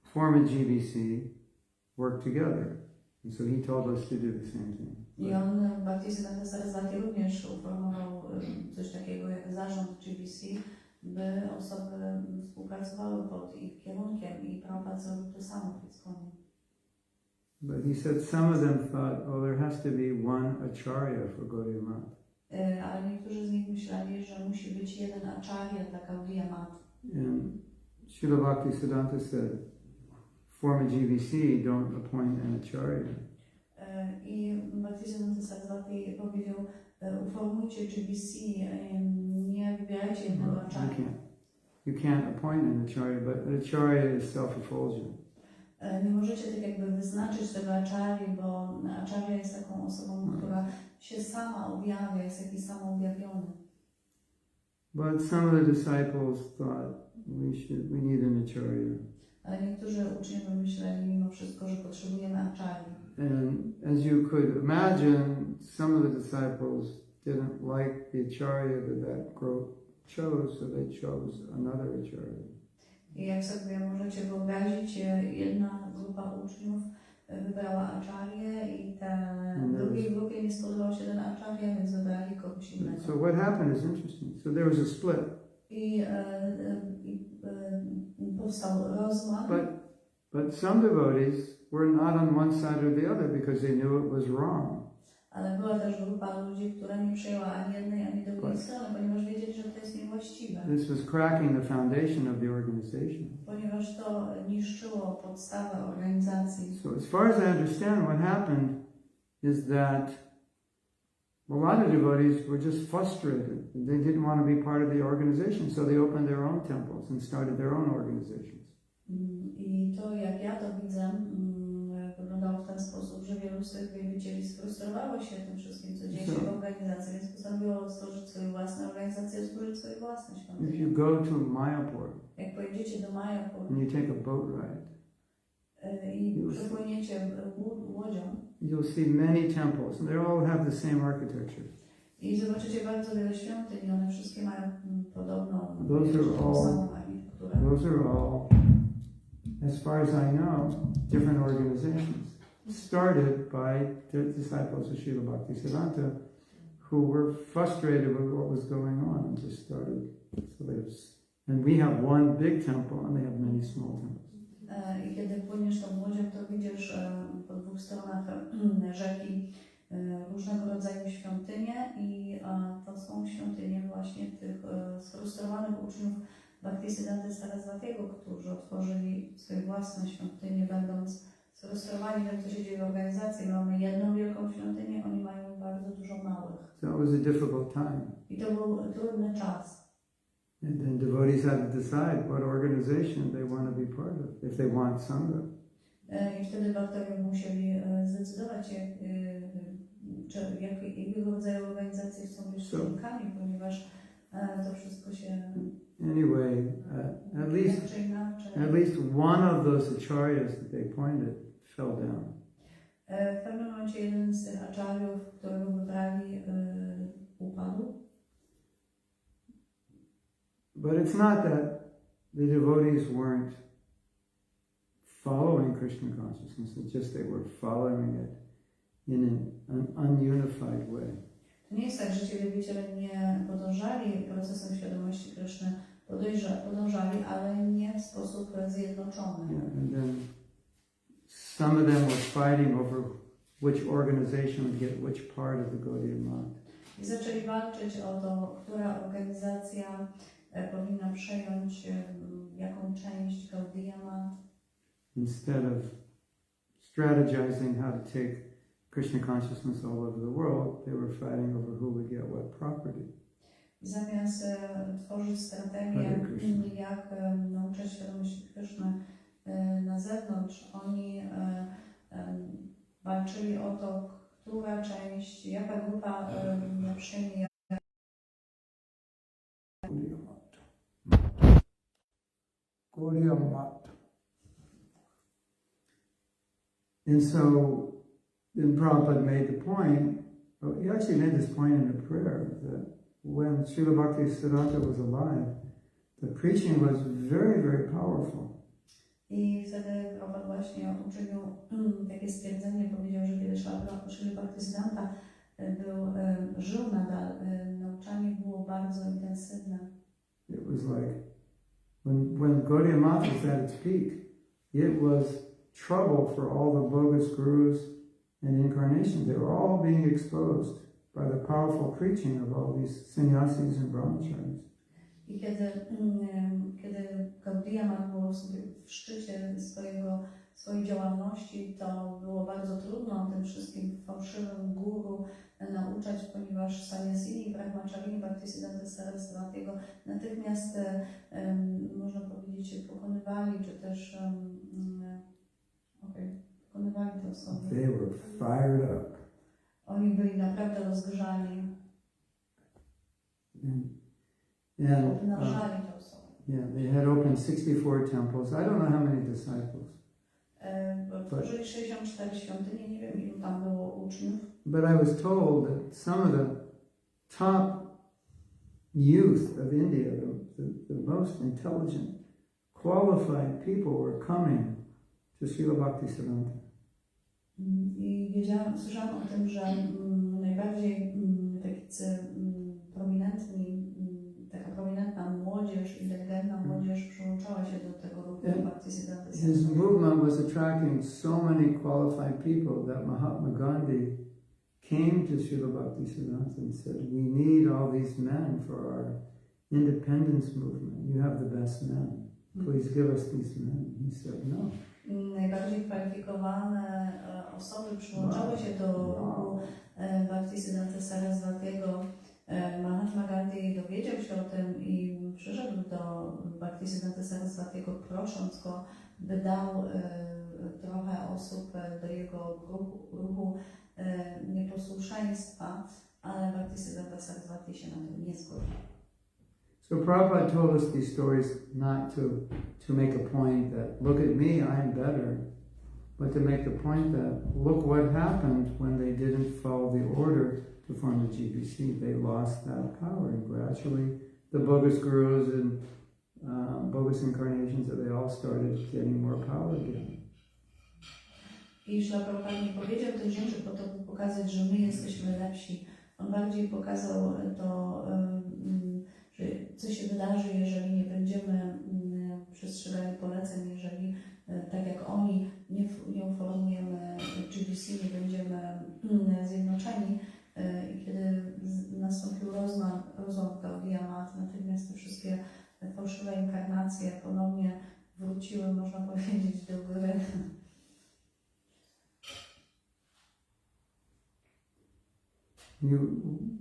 form a GBC, work together. And so he told us to do the same thing. I on, Bhaktisiddhanta Saraswati, również uformował coś takiego jak zarząd GBC, by osoby współpracowały pod ich kierunkiem i Prabhupada zrobił to samo w Iskoni. But he said some of them thought, oh, there has to be one acharya for Gaudiya Math. Ale niektórzy z nich myśleli, że musi być jeden acharya dla Gaudiya Math. And Srila Bhaktisiddhanta said, form a GBC, don't appoint an acharya. I Bhaktisiddhanta Saraswati powiedział, uformujcie GBC, nie acharya, wybierajcie jednego acharya. You can't appoint an acharya, but an acharya is self-effulgent. Nie możecie tak jakby wyznaczyć tego acharya, bo acharya jest taką osobą, która się sama objawia, jest jakiś samoobjawiony. But some of the disciples thought we need an acharya. Ale niektórzy uczniowie myśleli mimo wszystko, że potrzebujemy acharya. And as you could imagine, some of the disciples didn't like the acharya that group chose, so they chose another acharya. I jak sobie możecie wyobrazić, jedna grupa uczniów wybrała acharyę i drugiej grupie nie spodobał się ten acharya, więc wybrali kogoś innego. So what happened is interesting. So there was a split. I powstał rozłam. But some devotees were not on one side or the other because they knew it was wrong. Ale była też grupa ludzi, która nie przyjęła ani jednej, ani drugiej strony, ponieważ wiedzieli, że to jest niewłaściwe. This was cracking the foundation of the organization. Ponieważ to niszczyło podstawę organizacji. So as far as I understand, what happened is that a lot of devotees were just frustrated. They didn't want to be part of the organization, so they opened their own temples and started their own organizations. I to, jak ja to widzę, wyglądało w ten sposób, że wielu z tych wielbicieli sfrustrowało się tym wszystkim, co dzieje się w organizacji, więc postanowiło stworzyć swoje własne organizacje, stworzyć swoje własne świątynie. If you go to Mayapur, jak pojedziecie do Mayapur and you take a boat ride, i przepłyniecie łodzią, you'll see many temples, and they all have the same architecture. I zobaczycie bardzo wiele świątyń, one wszystkie mają podobną Those are all, as far as I know, different organizations started by the disciples of Srila Bhaktisiddhanta who were frustrated with what was going on and just started. And we have one big temple and they have many small temples. I kiedy płyniesz tą łodzią, to widzisz po dwóch stronach rzeki różnego rodzaju świątynie i to są świątynie właśnie tych sfrustrowanych uczniów Bhaktisiddhanty Saraswatiego, którzy otworzyli swoje własne świątynie, będąc sfrustrowani tym, co się dzieje w organizacji. My mamy jedną wielką świątynię, oni mają bardzo dużo małych. So it was a difficult time. I to był trudny czas. And then devotees had to decide what organization they want to be part of, if they want Sangha. I wtedy bhaktowie musieli zdecydować, jakiego rodzaju organizacje chcą być członkami, ponieważ to wszystko się... Anyway, at least one of those acharyas that they appointed fell down. W pewnym momencie jeden z tych acharyów, którego wybrali, upadł. But it's not that the devotees weren't following Krishna consciousness, it's just they were following it in an ununified way. To nie jest tak, że ci wielbiciele nie podążali procesem świadomości Kryszny, podążali, ale nie w sposób zjednoczony. Yeah, and then some of them were fighting over which organization would get which part of the Gaudiya Math. I zaczęli walczyć o to, która organizacja powinna przejąć jaką część Gaudiya Math. Instead of strategizing how to take Krishna consciousness all over the world, they were fighting over who would get what property. Zamiast tworzyć strategię, jak nauczyć świadomości Kryszny na zewnątrz, oni walczyli o to, która część, jaka grupa przyjmie. Gaudiya Math. And so then Prabhupada made the point, he actually made this point in a prayer, that when Srila Bhaktisiddhanta was alive, the preaching was very, very powerful. I wtedy Prabhupada właśnie uczynił takie stwierdzenie, powiedział, że kiedy Srila Bhaktisiddhanta żył nadal, nauczanie było bardzo intensywne. It was like, when Gaudiya Math was at its peak, it was trouble for all the bogus gurus and incarnations. They were all being exposed by the powerful preaching of all these sannyasis and brahmacharis. I kiedy Gaudiya Math było sobie w szczycie swojej działalności, to było bardzo trudno tym wszystkim fałszywym guru nauczać, ponieważ Sanyasini, Brahmacharini, Bhaktisiddhanta Saraswatiego natychmiast, można powiedzieć, pokonywali, czy też pokonywali te osoby. They were fired up. Oni byli naprawdę rozgrzani. Obnażali te osoby. Yeah, they had opened 64 temples. I don't know how many disciples. Otworzyli 64 świątynie, nie wiem ilu tam było uczniów. But I was told that some of the top youth of India, the most intelligent, qualified people were coming to Srila Bhaktisiddhanta. I słyszałam o tym, że najbardziej tacy prominentni, taka prominentna młodzież, inteligentna młodzież przyłączała się do tego ruchu Bhaktisiddhanta. His movement was attracting so many qualified people that Mahatma Gandhi came to Srila Bhaktisiddhanta and said, we need all these men for our independence movement. You have the best men. Please give us these men. He said, no. Najbardziej kwalifikowane osoby przyłączały się do ruchu Bhaktisiddhanta Saraswatiego. Mahatma Gandhi dowiedział się o tym i przyszedł do Bhaktisiddhanta Saraswatiego, prosząc go, by dał trochę osób do jego ruchu nieposłuszeństwa, ale Bhaktisiddhanta Saraswati się na to nie zgodził. So Prabhupada told us these stories not to make a point that, look at me, I'm better, but to make the point that, look what happened when they didn't follow the order to form the GBC. They lost that power, and gradually the bogus gurus and bogus incarnations, that they all started getting more power again. I Śrīla Prabhupada nie powiedział tych rzeczy po to, by pokazać, że my jesteśmy lepsi. On bardziej pokazał to, że co się wydarzy, jeżeli nie będziemy przestrzegali poleceń, jeżeli tak jak oni nie uformujemy GBC, nie będziemy zjednoczeni. I kiedy nastąpił rozłam Gaudiya Mat, natychmiast te wszystkie fałszywe inkarnacje ponownie wróciły, można powiedzieć, do góry.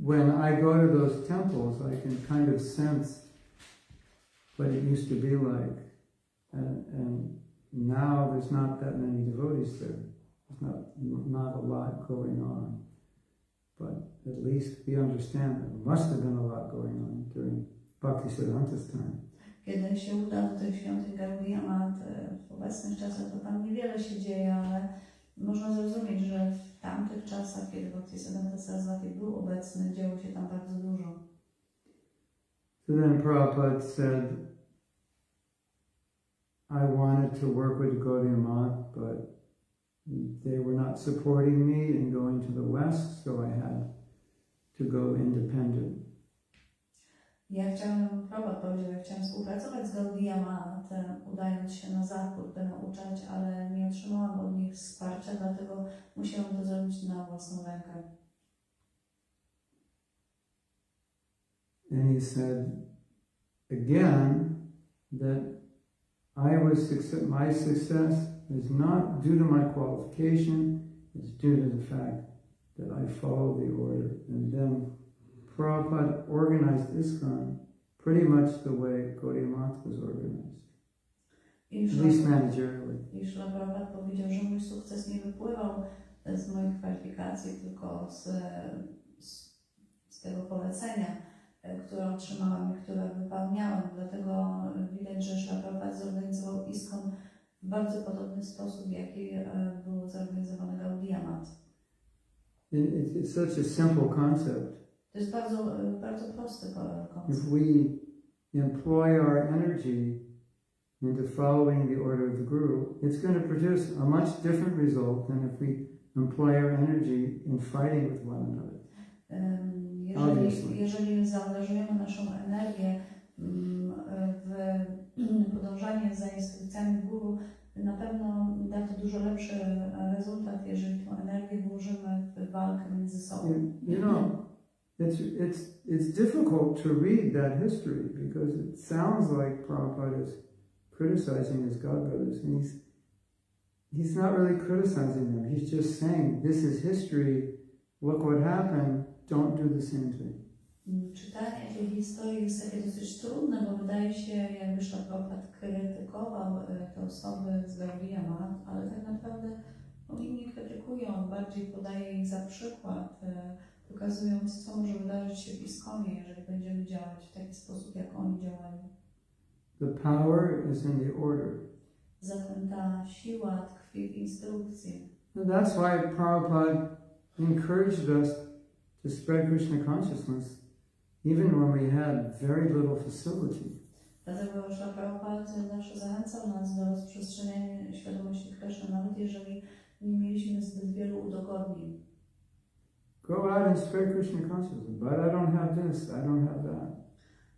When I go to those temples, I can kind of sense what it used to be like, and now there's not that many devotees there. There's not a lot going on, but at least we understand that there must have been a lot going on during Bhaktisiddhanta's time. Kiedy się uda do tych świątyń Gaudiya Mat w obecnych czasach, to tam niewiele się dzieje, ale można zrozumieć, że w tamtych czasach, kiedy Bhaktisiddhanta Saraswati był obecny, działo się tam bardzo dużo. So then Prabhupada said, I wanted to work with Gaudiya Mat, but they were not supporting me in going to the West, so I had to go independent. Prabhupada powiedział, ja chciałem współpracować z Gaudiya Mat, udając się na zachód, by nauczać, ale nie otrzymałam od nich wsparcia, dlatego musiałam to zrobić na własną rękę. And he said again that my success is not due to my qualification, it's due to the fact that I follow the order. And then Prabhupada organized ISKCON pretty much the way Gaudiya Mat was organized, at least managerially. I Śrīla Prabhupada powiedział, że mój sukces nie wypływał z moich kwalifikacji, tylko z tego polecenia, które otrzymałam i które wypełniałam. Dlatego widać, że Śrīla Prabhupada zorganizował ISKCON w bardzo podobny sposób, w jaki było zorganizowane Gaudiya Mat. It's such a simple concept. To jest bardzo, bardzo prosty koncept. If we employ our energy into following the order of the Guru, it's going to produce a much different result than if we employ our energy in fighting with one another. Jeżeli zaangażujemy naszą energię w podążanie za instrukcjami Guru, na pewno da to dużo lepszy rezultat, jeżeli tę energię włożymy w walkę między sobą. You know, it's difficult to read that history because it sounds like Prabhupada is criticizing his godbrothers, and he's not really criticizing them. He's just saying, this is history. Look what happened. Don't do the same thing. Czytanie tej historii jest takie dosyć trudne, bo wydaje się, jakby Prabhupada krytykował te osoby z Gaudiya, ale tak naprawdę oni nie krytykują, bardziej podaje ich za przykład, pokazując, co może wydarzyć się w Iskonie, jeżeli będziemy działać w taki sposób, jak oni działali. The power is in the order. Zatem ta siła tkwi w instrukcji. And that's why Prabhupada encouraged us to spread Krishna consciousness even when we had very little facility. Dlatego Prabhupada zawsze zachęcał nas do rozprzestrzeniania świadomości Kryszny, nawet jeżeli nie mieliśmy zbyt wielu udogodnień. Go out and spread Krishna consciousness, but I don't have this, I don't have that.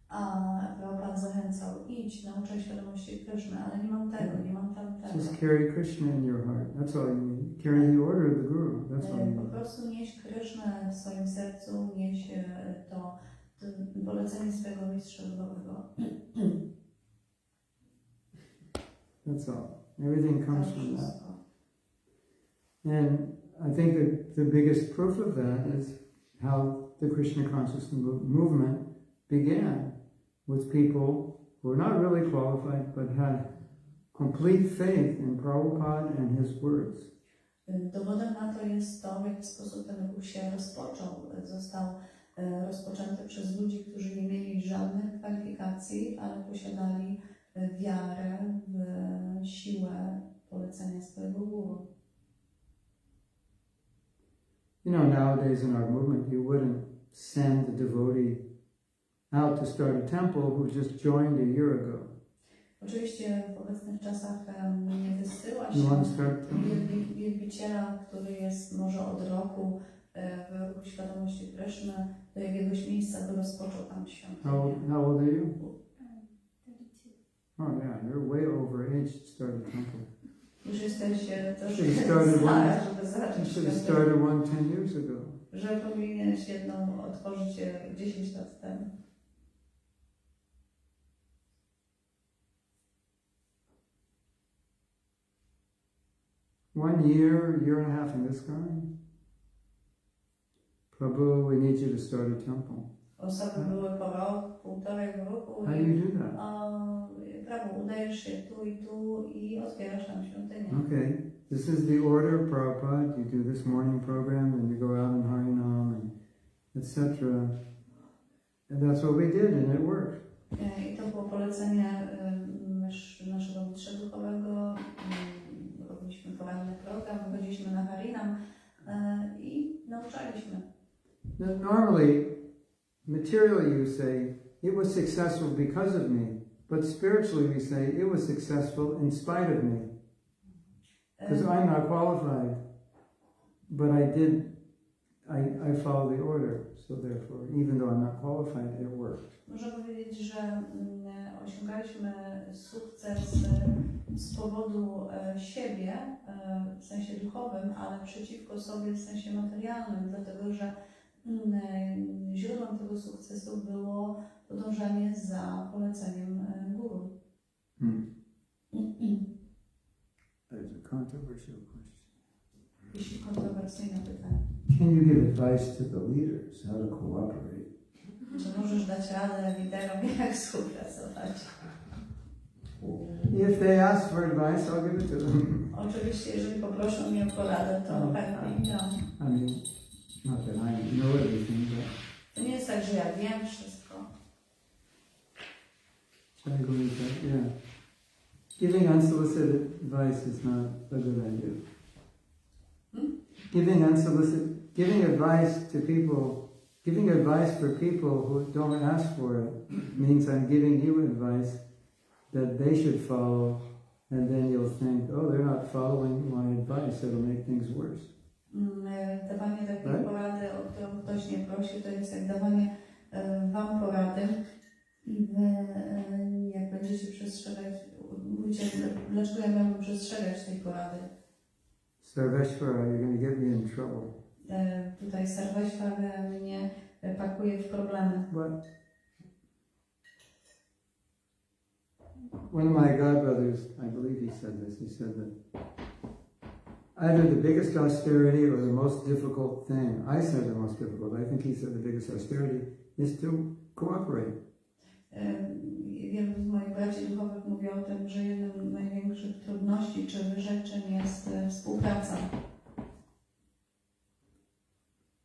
A Prabhupada zachęcał, idź, nauczaj świadomości Kryszny, ale nie mam tego, nie mam tamtego. Just carry Krishna in your heart, that's all you need. Carry the order of the Guru, that's all you Po need. prostu nieś Krysznę w swoim sercu, nieś to polecenie swojego mistrza duchowego. That's all. Everything comes from that. And I think that the biggest proof of that is how the Krishna consciousness movement began with people who were not really qualified but had complete faith in Prabhupada and his words. Dowodem na to jest to, w jaki sposób ten ruch się rozpoczął. Został rozpoczęty przez ludzi, którzy nie mieli żadnych kwalifikacji, ale posiadali wiarę w siłę polecenia swojego guru. You know, nowadays in our movement, you wouldn't send a devotee out to start a temple who just joined a year ago. Oczywiście w obecnych czasach nie wysyła się wielbiciela, który jest może od roku w ruchu świadomości Kryszny, do jakiegoś miejsca, by rozpoczął tam świątynię. How old are you? 32. Oh yeah, you're way over age to start a temple. Już jesteś też stara, żeby zacząć you should have started one 10 years ago. Że powinieneś jedną otworzyć 10 lat temu. One year, year and a half in this kind. Prabhu, we need you to start a temple. Osoby były po rok, półtorej roku. How do you do that? Prabhu, udajesz się tu i otwierasz tam świątynię. Okay, this is the order of Prabhupada. You do this morning program, and you go out in Harinam, and etc. And that's what we did, and it worked. I to było polecenie naszego mistrza duchowego. Robiliśmy poranny program, chodziliśmy na Harinam i nauczaliśmy. Normally, materially you say, it was successful because of me, but spiritually we say, it was successful in spite of me. Because I'm not qualified, but I follow the order, so therefore, even though I'm not qualified, it worked. Można powiedzieć, że osiągaliśmy sukces z powodu siebie, w sensie duchowym, ale przeciwko sobie w sensie materialnym, dlatego że źródłem tego sukcesu było podążanie za poleceniem guru. There's a controversial question. Jeśli kontrowersyjne pytanie. Can you give advice to the leaders how to cooperate? Czy możesz dać radę liderom, jak współpracować? If they ask for advice, I'll give it to them. Oczywiście, jeżeli poproszą mnie o poradę, to chętnie im dam. I mean, not that I know everything, but To nie jest tak, że ja wiem wszystko. I believe that, yeah. Giving unsolicited advice is not a good idea. Giving advice to people, giving advice for people who don't ask for it means I'm giving you advice that they should follow, and then you'll think, oh, they're not following my advice, it'll make things worse. Dawanie takiej porady, o którą ktoś nie prosi, to jest jak dawanie wam porady i wy, jak będziecie przestrzegać, mówicie, dlaczego ja miałbym przestrzegać tej porady. Sarveshvara, you're going to get me in trouble. Tutaj Sarveshvara mnie pakuje w problemy. But one of my godbrothers, I believe he said this, he said that either the biggest austerity or the most difficult thing. I said the most difficult. I think he said the biggest austerity is to cooperate. Wielu z moich braci duchowych mówi o tym, że jedną z największych trudności czy wyrzeczeń jest współpraca.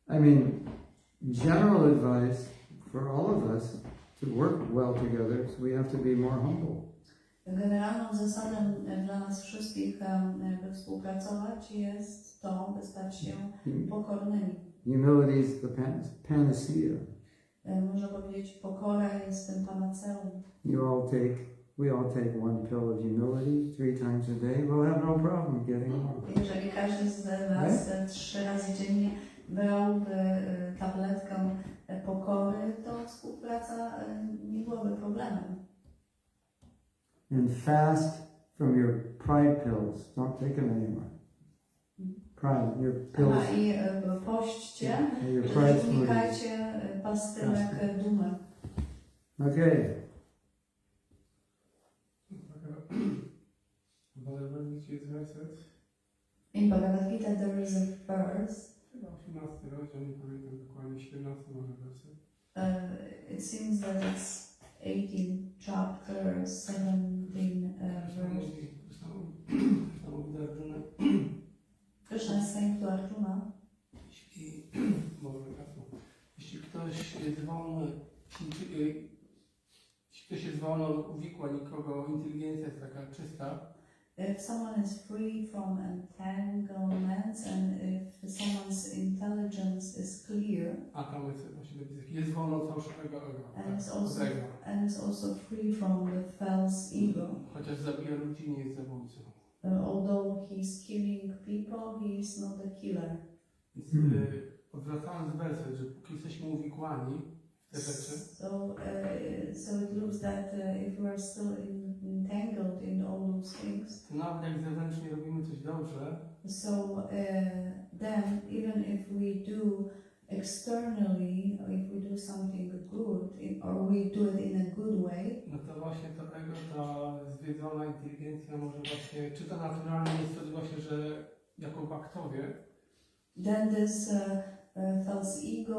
I mean, general advice for all of us to work well together, so we have to be more humble. Generalną zasadą dla nas wszystkich, by współpracować, jest to, by stać się pokornymi. Humility is the panacea. Można powiedzieć, pokora jest tym panaceum. We all take one pill of humility 3 times a day. We'll have no problem getting along. Jeżeli każdy z nas 3 razy dziennie brałby tabletkę pokory, to współpraca nie byłaby problemem. And fast from your pride pills. Don't take them anymore. Pride, your pills. I pośćcie, Your pride unikajcie pastylek dumy. Okay. In Bhagavad Gita there is a verse. Chyba 18 rozdział, nie pamiętam dokładnie, 17 może werset. It seems that it's 18 chapter, 17 verse. Krishna is saying to Arjuna, jeśli ktoś jest wolny, jeśli ktoś jest wolny od uwikłań, nikogo inteligencja jest taka czysta. if someone is free from entanglements and if someone's intelligence is clear, A tam jest właśnie jest wolny od fałszywego ego. and is also free from the false ego. Chociaż zabija ludzi, nie jest zabójcą. Although he's killing people, he is not a killer. Więc odwracając werset, że póki jesteśmy uwikłani w te rzeczy, So it looks that if we are still entangled in all those things, to nawet jak zewnętrznie robimy coś dobrze, so then even if we do externally, if we do something good, or we do it in a good way, no to właśnie to ego, ta zwiedzona inteligencja może właśnie, czy to naturalnie jest to właśnie, że jako baktowie, then this false ego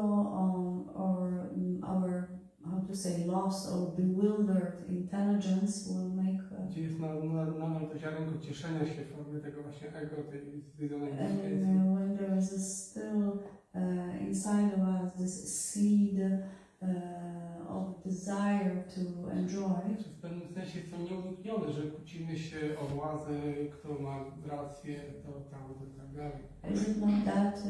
or our, how to say, lost or bewildered intelligence will make gdzie jest nadal to ziarenko cieszenia się w formie tego właśnie ego, tej zwiedzonej inteligencji. and when there is still inside of us this seed of desire to enjoy. W pewnym sensie jest to nieuniknione, że kłócimy się o władzę, kto ma rację, to tamto i tak dalej. Is it not that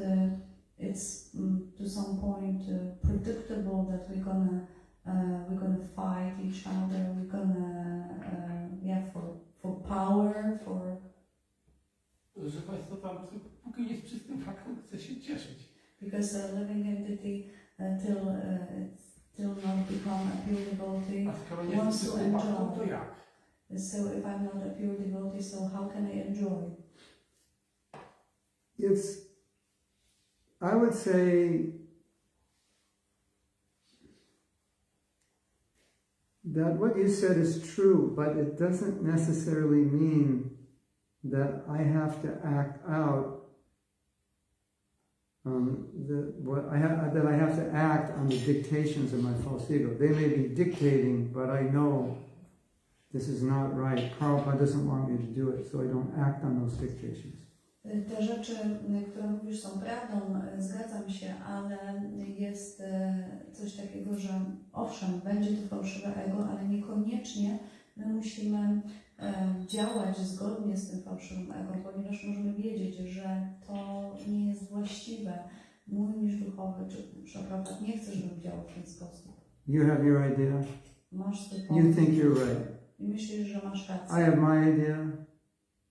it's to some point predictable that we're gonna fight each other, we're gonna for power, for. Że Państwo tam, póki jest czystym faktem, chce się cieszyć. Because a living entity till not become a pure devotee A skoro nie wants jest to czystym faktem, enjoy. to jak? So if I'm not a pure devotee, so how can I enjoy? I would say that what you said is true, but it doesn't necessarily mean that I have to act out that I have to act on the dictations of my false ego. They may be dictating, but I know this is not right. Prabhupada doesn't want me to do it, so I don't act on those dictations. Te rzeczy, które mówisz, są prawdą, zgadzam się, ale jest coś takiego, że owszem, będzie to fałszywe ego, ale niekoniecznie my musimy działać zgodnie z tym fałszywym ego, ponieważ możemy wiedzieć, że to nie jest właściwe. Mój mistrz duchowy, czy Prabhupada nie chce, żebym działał w ten sposób. You have your idea. Masz swój You pomysł. think you're right. I myślisz, że masz I rację. have my idea.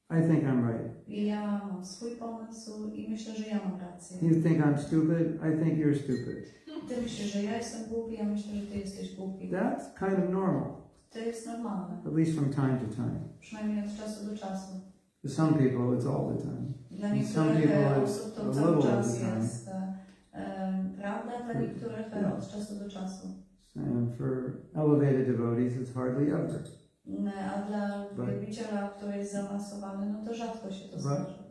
I think I'm right. I ja mam swój pomysł i myślę, że ja mam rację. You think I'm stupid. I think you're stupid. Ty myślisz, że ja jestem głupi, ja myślę, że ty jesteś głupi. That's kind of normal, To jest normalne. at least from time to time. Przynajmniej od czasu do czasu. For some people, it's all the time. Dla And some niektórych people, osób it's to a cały little czas of the time. jest prawda, dla niektórych od czasu do czasu. And for elevated devotees, it's hardly ever. A dla wielbiciela, który jest zaawansowany, no to rzadko się to zdarza.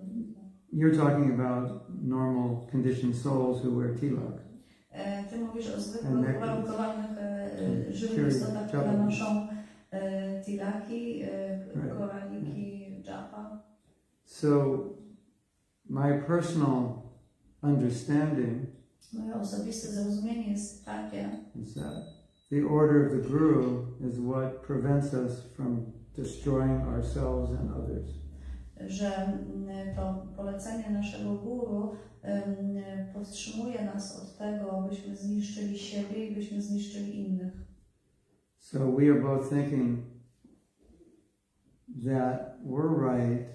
you're talking about normal conditioned souls who wear tilak. Ty mówisz o zwykłych, uwarunkowanych, żywych istotach, które noszą tilaki, koraliki, japa. So, my personal understanding Moje osobiste zrozumienie jest takie, is that the order of the Guru is what prevents us from destroying ourselves and others. że to polecenie naszego guru powstrzymuje nas od tego, byśmy zniszczyli siebie i byśmy zniszczyli innych. So we are both thinking that we're right,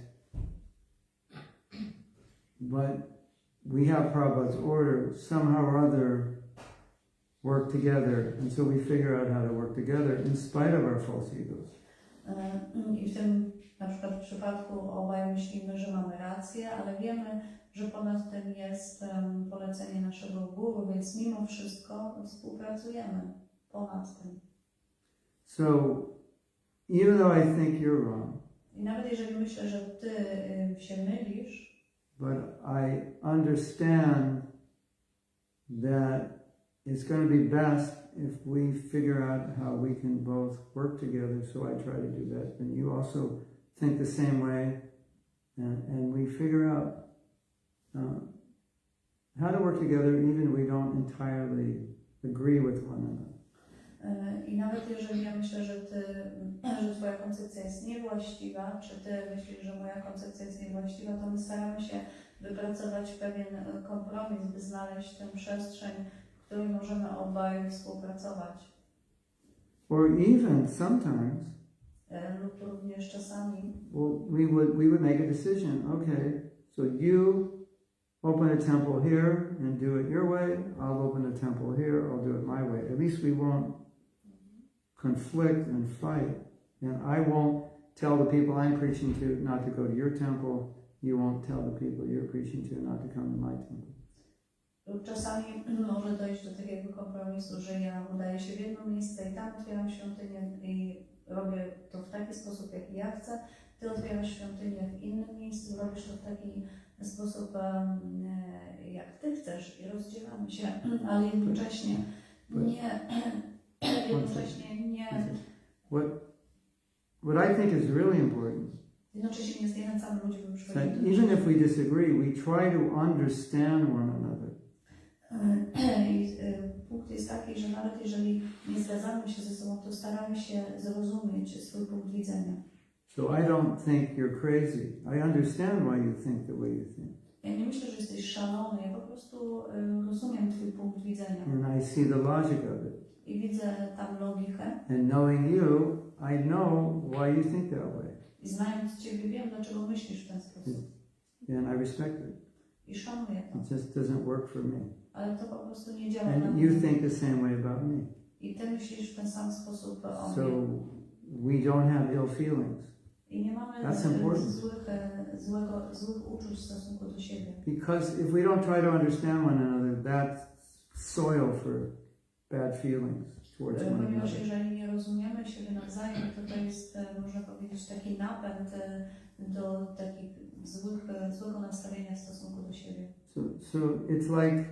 but we have Prabhupada's order somehow or other work together, and so we figure out how to work together in spite of our false egos. I w tym na przykład w przypadku obaj myślimy, że mamy rację, ale wiemy, że ponad tym jest polecenie naszego guru, więc mimo wszystko współpracujemy ponad tym. So even though I think you're wrong, I nawet jeżeli myślę, że ty się mylisz, but I understand that it's going to be best if we figure out how we can both work together, so I try to do that. And you also think the same way, and we figure out how to work together even if we don't entirely agree with one another. I nawet jeżeli ja myślę, że twoja koncepcja jest niewłaściwa, czy ty myślisz, że moja koncepcja jest niewłaściwa, to my staramy się wypracować pewien kompromis, by znaleźć tę przestrzeń, w której możemy obaj współpracować. Or even sometimes, lub również czasami, we would make a decision. Okay, so you open a temple here and do it your way. I'll open a temple here. I'll do it my way. At least we won't conflict and fight. And I won't tell the people I'm preaching to not to go to your temple. You won't tell the people you're preaching to not to come to my temple. Lub czasami może dojść do takiego kompromisu, że ja udaję się w jedno miejsce i tam otwieram świątynię i robię to w taki sposób, jaki ja chcę. Ty otwierasz świątynię w innym miejscu, robisz to w taki sposób, jak ty chcesz i rozdzielamy się, ale jednocześnie nie. What I think is really important. Jednocześnie nie zniechęcamy ludzi, by przychodzili. Even if we disagree, we try to understand one another. Punkt jest taki, że nawet jeżeli nie zgadzamy się ze sobą, to staramy się zrozumieć swój punkt widzenia. So I don't think you're crazy. I understand why you think the way you think. Ja nie myślę, że jesteś szalony, ja po prostu rozumiem twój punkt widzenia. And I see the logic of it. I widzę tam logikę. And knowing you, I know why you think that way. I znając ciebie, wiem, dlaczego myślisz w ten sposób. And I respect it. I szanuję to. It just doesn't work for me. Ale to po prostu nie działa na And mnie. you think the same way about me. I ty myślisz w ten sam sposób o So mnie. we don't have ill feelings. I nie mamy złych uczuć w stosunku do siebie. Because if we don't try to understand one another, that's soil for bad feelings towards one another. Ponieważ jeżeli nie rozumiemy siebie nawzajem, to jest, można powiedzieć, taki napęd do takich złego nastawienia w stosunku do siebie. So it's like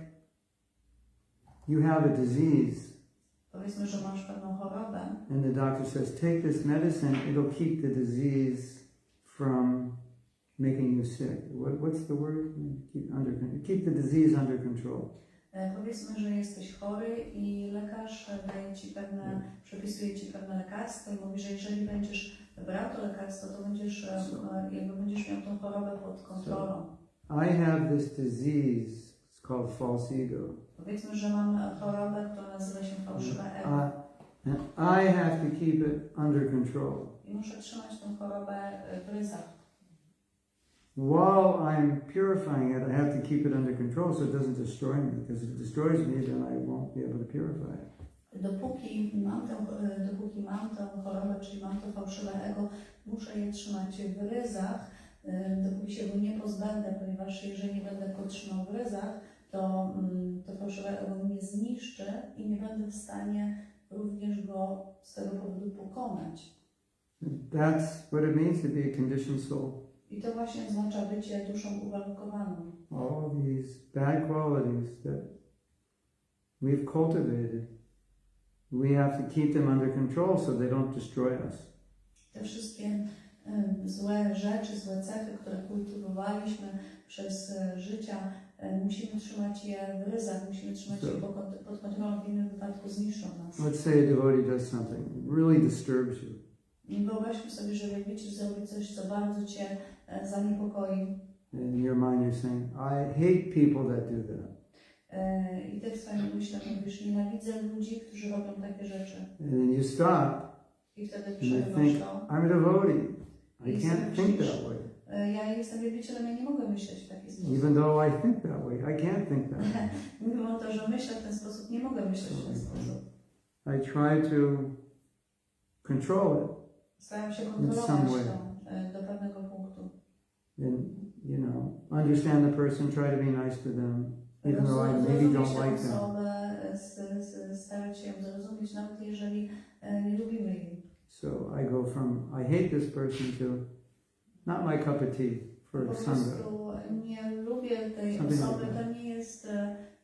you have a disease. Powiedzmy, że masz pewną chorobę. And the doctor says, take this medicine, it'll keep the disease from making you sick. What's the word? Keep the disease under control. Powiedzmy, że jesteś chory i lekarz daje ci przepisuje ci pewne lekarstwo i mówi, że jeżeli będziesz brał to lekarstwo, to będziesz miał tą chorobę pod kontrolą. I have this disease, it's called false ego. Powiedzmy, że mam chorobę, która nazywa się fałszywe ego. And I have to keep it under control. I muszę trzymać tą chorobę w ryzach. While I'm purifying it, I have to keep it under control so it doesn't destroy me. Because if it destroys me, then I won't be able to purify it. Dopóki mam tę chorobę, czyli mam to fałszywe ego, muszę je trzymać w ryzach, dopóki się go nie pozbędę, ponieważ jeżeli nie będę go trzymał w ryzach, to fałszywe ego mnie zniszczy i nie będę w stanie również go z tego powodu pokonać. That's what it means to be a conditioned soul. I I to właśnie oznacza bycie duszą uwarunkowaną. All these bad qualities that we've cultivated, we have to keep them under control so they don't destroy us. Te wszystkie złe rzeczy, złe cechy, które kultywowaliśmy przez życia, musimy trzymać je w ryzach, musimy trzymać je pod kontrolą, w innym wypadku zniszczą nas. Let's say a devotee does something that really disturbs you. Wyobraźmy sobie, że wielbiciel zrobi coś, co bardzo Cię zaniepokoi. In your mind you're saying, I hate people that do that. I Ty w swoim umyśle mówisz, nienawidzę ludzi, którzy robią takie rzeczy. And then you stop I wtedy and you przerywasz think, to. I'm a devotee. I can't think that way. Ja jestem wielbicielem, ja nie mogę myśleć w taki sposób. Even though I think that way, I can't think that way. Mimo to, że myślę w ten sposób, nie mogę myśleć w ten sposób. I try to control it. Staram się kontrolować to do pewnego punktu. And, you know, understand the person, try to be nice to them, even though I maybe don't like them. Starać się ją zrozumieć, nawet jeżeli nie lubimy jej. So I go from, I hate this person to, not my cup of tea for Po Sunday. prostu nie lubię tej osoby, to nie jest,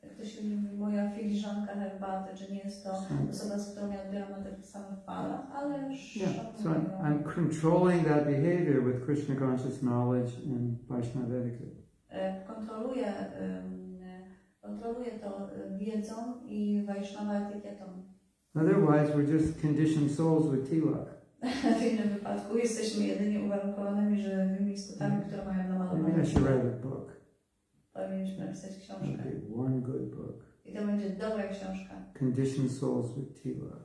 jak to się mówi, moja filiżanka herbaty, czy nie jest to osoba, z którą ja odbieram na tych samych falach, ale Yeah, so I'm controlling that behavior with Krishna conscious knowledge and Vaishnava etiquette. Kontroluję to wiedzą i Vaishnava etykietą. Otherwise, we're just conditioned souls with tilak. W innym wypadku jesteśmy jedynie uwarunkowanymi żywymi istotami, które mają namalowane. Maybe I should write a book. Powinniśmy napisać książkę. Okay, one good book. I to będzie dobra książka. Conditioned souls with tilak.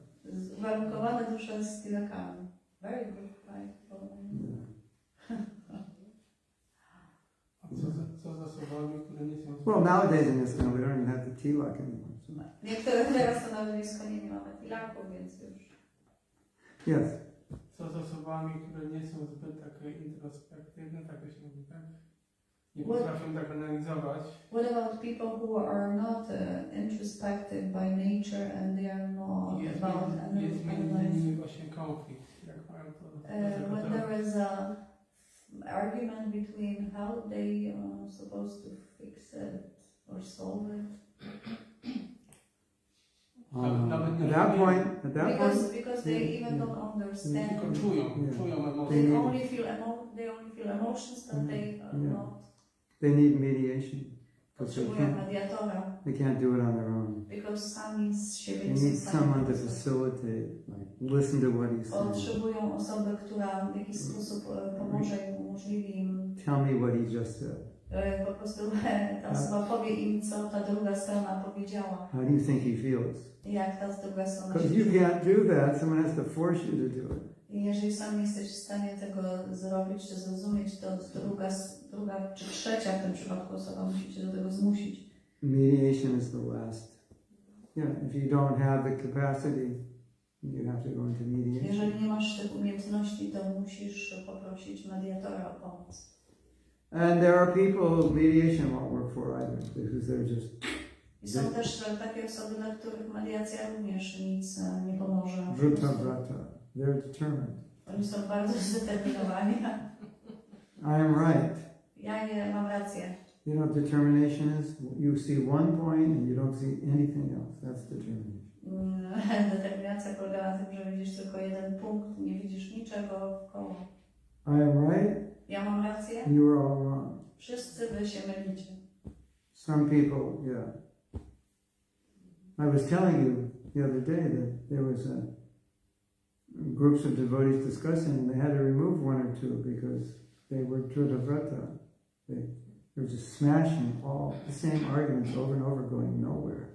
Uwarunkowane dusze z tilakami. Very good, right? A co z osobami, które nie są... Well, nowadays in ISKCON we don't even have the tilak anymore. So. Niektóre teraz to nawet w ISKCONie nie mamy tilaków, więc już. Yes. Co z osobami, które nie są zbyt takie introspektywne, tak się mówi, tak? Nie potrafią tak analizować. What about people who are not introspective by nature and they are not Jest między nimi właśnie konflikt. Jak mają to when there is a argument between how they are supposed to fix it or solve it. At that point, because they even don't understand. Tylko czują emocje. They only feel emotions that they are not. They need mediation. Potrzebują mediatora. They can't do it on their own. Because sami z siebie They need someone to facilitate, like listen to what he's saying. Potrzebują osoby, która w jakiś sposób pomoże im, umożliwi im. Tell me what he just said. Po prostu ta osoba powie im, co ta druga strona powiedziała. How do you think he feels? Jak ta druga strona się Because you can't do that, someone has to force you to do it. I jeżeli sam nie jesteś w stanie tego zrobić, czy zrozumieć, to druga czy trzecia w tym przypadku osoba musi cię do tego zmusić. Mediation is the last. Yeah, if you don't have the capacity, you have to go into mediation. Jeżeli nie masz tych umiejętności, to musisz poprosić mediatora o pomoc. And there are people who mediation won't work for either, because they're just... I są też takie osoby, dla których mediacja również nic nie pomoże. Vrata. They're determined. Oni są bardzo zdeterminowani. I am right. Ja nie mam rację. You know what determination is? You see one point and you don't see anything else. That's determination. Determinacja polega na tym, że widzisz tylko jeden punkt, nie widzisz niczego wkoło. I am right. Ja mam rację. You are all wrong. Wszyscy wy się mylicie. Some people, yeah. I was telling you the other day that there was groups of devotees discussing, and they had to remove one or two because they were Dhruta. They were just smashing all the same arguments over and over, going nowhere.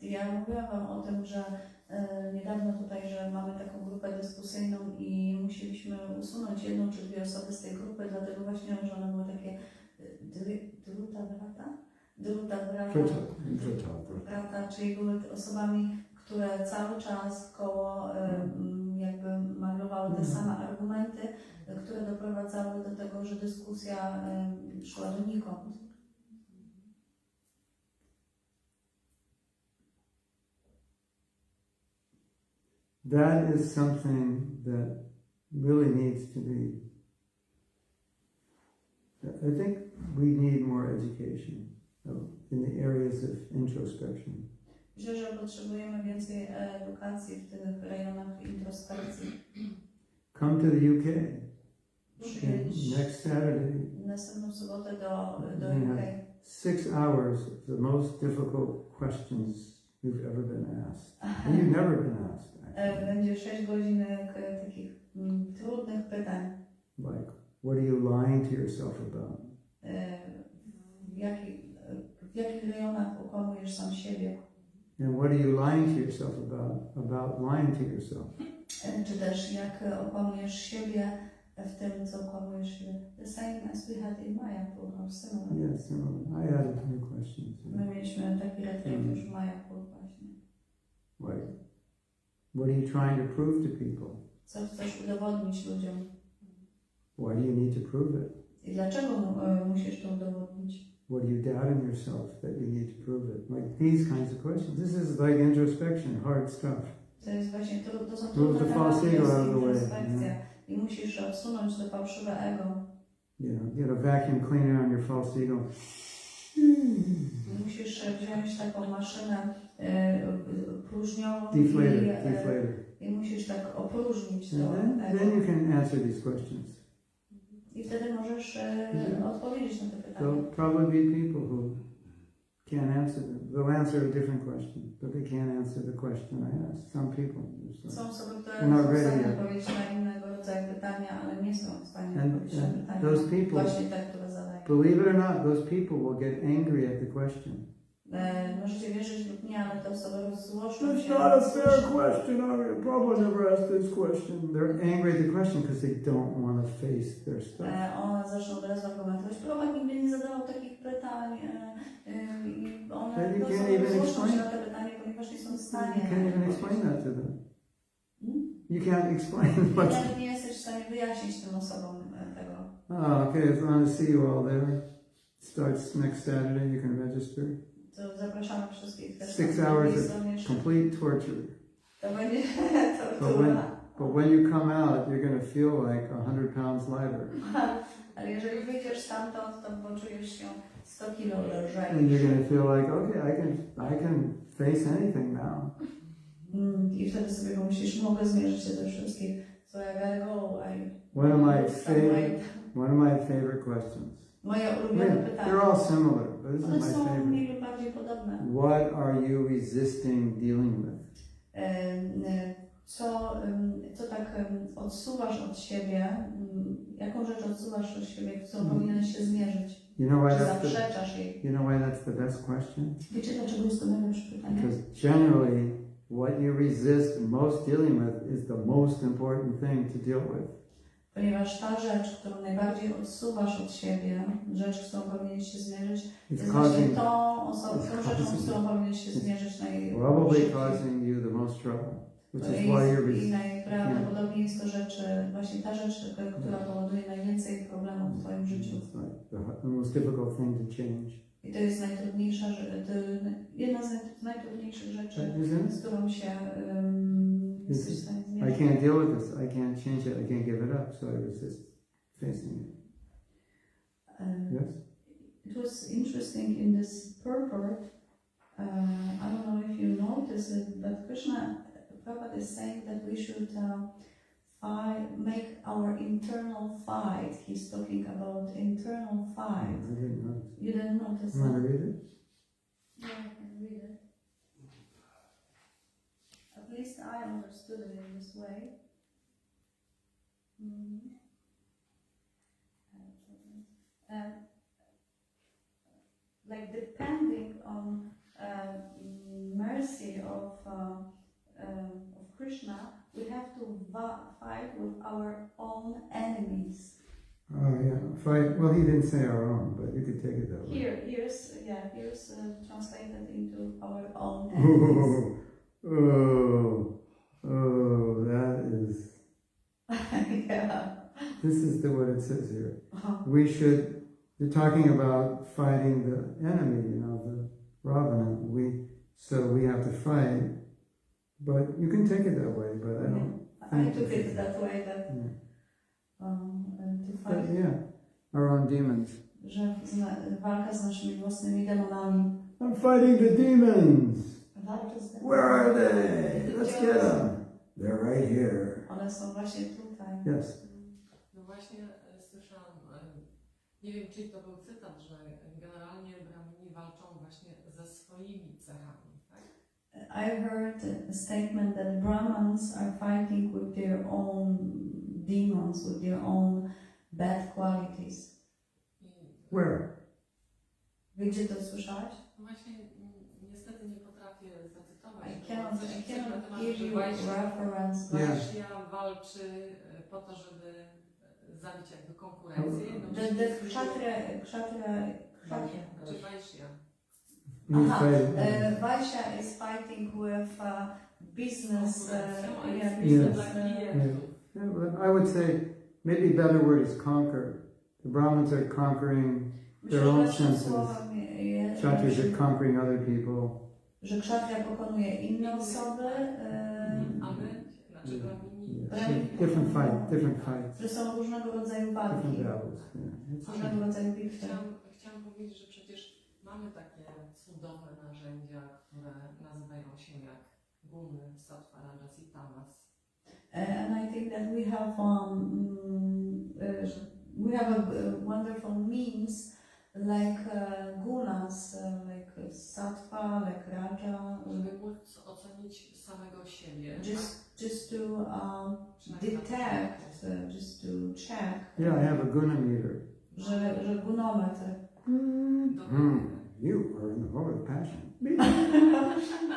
Ja mówiłam wam o tym, że niedawno tutaj, że mamy taką grupę dyskusyjną i musieliśmy usunąć jedną czy dwie osoby z tej grupy, dlatego właśnie, że one były takie Druta, czyli były osobami, które cały czas koło jakby maglowały te same argumenty, które doprowadzały do tego, że dyskusja szła donikąd. That is something that really needs to be I think we need more education in the areas of introspection. Myślę, że potrzebujemy więcej edukacji w tych rejonach introspekcji. Come to the UK Przyjedź next Saturday. następną sobotę do UK. 6 hours of the most difficult questions you've ever been asked. And you've never been asked. Będzie 6 godzin takich trudnych pytań. Like, what are you lying to yourself about? W jakich rejonach okłamujesz sam siebie? And what are you lying to yourself about lying to yourself? Czy też jak okłamujesz siebie w tym, co okłamujesz siebie? The same as we had in Mayapur, or similar. Yes, similar. I added new questions. My mieliśmy taki retreat już w Mayapur właśnie. Like, what are you trying to prove to people? Co chcesz udowodnić ludziom? Why do you need to prove it? I dlaczego musisz to udowodnić? What do you doubt in yourself that you need to prove it? Like these kinds of questions. This is like introspection, hard stuff. To jest właśnie, to są Move the false ego out of the way. introspekcja. I musisz odsunąć to fałszywe ego. You know, get a vacuum cleaner on your false ego. Musisz wziąć taką maszynę próżniową i musisz tak opróżnić to ego. Then you can answer these questions. I wtedy możesz odpowiedzieć na te pytania. There'll probably be people who can't answer them. They'll answer a different question, but they can't answer the question I asked. Some people. Są osoby, które They're not są w ready stanie yet. odpowiedzieć na innego rodzaju pytania, ale nie są w stanie And odpowiedzieć na pytania. those people, Właśnie te, które zadają. believe it or not, those people will get angry at the question. Możecie wierzyć lub nie, ale te osoby rozłożą It's się. not a fair question. I probably never asked this question. They're angry at the question because they don't want to face their stuff. One zaczną od razu argumentować. Prowad nigdy nie zadawał takich pytań i one rozłożą się na te pytania, ponieważ nie są w stanie. You can't even explain that to them. You can't explain what. Nawet nie jesteś w stanie wyjaśnić tym osobom tego. Oh, okay. I want to see you all there. Starts next Saturday. You can register. To zapraszamy wszystkich. 6 hours of complete torture. To będzie tortura. But when you come out, you're going to feel like 100 pounds lighter. Ale jeżeli wyjdziesz stamtąd, to poczujesz się 100 kilo lżej. And you're going to feel like, okay, I can face anything now. I wtedy sobie pomyślisz, mogę zmierzyć się ze wszystkich. So I gotta go. One of my favorite questions. Moje ulubione pytanie. They're all similar, but this is One my są favorite. mniej lub bardziej podobne. What are you resisting dealing with? Co tak odsuwasz od siebie? Jaką rzecz odsuwasz od siebie, z którą powinieneś się zmierzyć? You know why Czy that's zaprzeczasz jej? You know why that's the best question? Wiecie, dlaczego jest to najlepsze pytanie? Because generally, what you resist most dealing with is the most important thing to deal with. Ponieważ ta rzecz, którą najbardziej odsuwasz od siebie, rzecz, z którą powinieneś się zmierzyć, jest właśnie tą rzeczą, z którą powinieneś się zmierzyć probably causing you the most trouble, which is why you're I najprawdopodobniej jest to rzecz, właśnie ta rzecz, która powoduje najwięcej problemów w twoim życiu. It's the most difficult thing to change. I to jest najtrudniejsza, jedna z najtrudniejszych rzeczy, z którą się jesteś w stanie zmierzyć. I can't deal with this. I can't change it. I can't give it up. So I resist facing it. Yes? It was interesting in this purport. I don't know if you noticed it, but Prabhupada is saying that we should make our internal fight. He's talking about internal fight. I didn't notice. You didn't notice You want to that? read it? Yeah, I can read it. At least I understood it in this way. Like depending on mercy of Krishna, we have to fight with our own enemies. Oh yeah, fight. Well, he didn't say our own, but you could take it that way. Here's translated into our own enemies. That is. Yeah. This is what it says here. We should. You're talking about fighting the enemy, the Ravana. So we have to fight, but you can take it that way. But I don't. I took it that way. That to fight. But yeah, our own demons. że walka z naszymi własnymi demonami. I'm fighting the demons. Walczę z demonami. Where are they? Let's get them. They're right here. One są właśnie tutaj. Yes. No właśnie słyszałam, nie wiem czy to był cytat, że generalnie Brahmini walczą właśnie ze swoimi cechami, tak? I heard a statement that Brahmins are fighting with their own demons, with their own bad qualities. Where? Gdzie to słyszałeś? No właśnie niestety nie potrafię zacytować. I cannot temat, give że you reference. Wajśja walczy po to, żeby zabić jakby konkurencję. The kshatriya. Czy Wajśja? Vaishya is fighting with business. Yeah, but I would say maybe a better word is conquer. The Brahmins are conquering their own senses. Kshatriyas are conquering other people. Że kshatriya pokonuje inne osoby. A my, znaczy Brahmini. Different fights. Że są różnego rodzaju walki. Different battles. Yeah. Różnego rodzaju bitwy. Chciałam powiedzieć, że przecież mamy takie cudowne narzędzia, które nazywają się jak guny, sattva, rajas i tamas. And I think that we have a wonderful means like gunas, like sattva, like raja. Żeby móc ocenić samego siebie. Just to detect, just to check. Yeah, I have a guna meter. Że gunometr. You are in the heart of passion.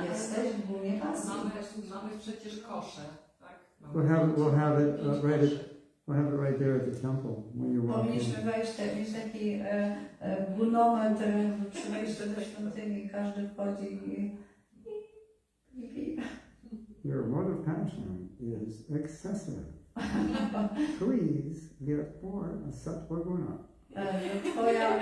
Jesteś w gunie pasji. Mamy przecież kosze, tak? We'll have it right there at the temple when you walk in. Powinniśmy mieć taki gunometr przy wejściu do świątyni. Każdy wchodzi i Your mode of passion is excessive. Please get more a sattva guna. Twoja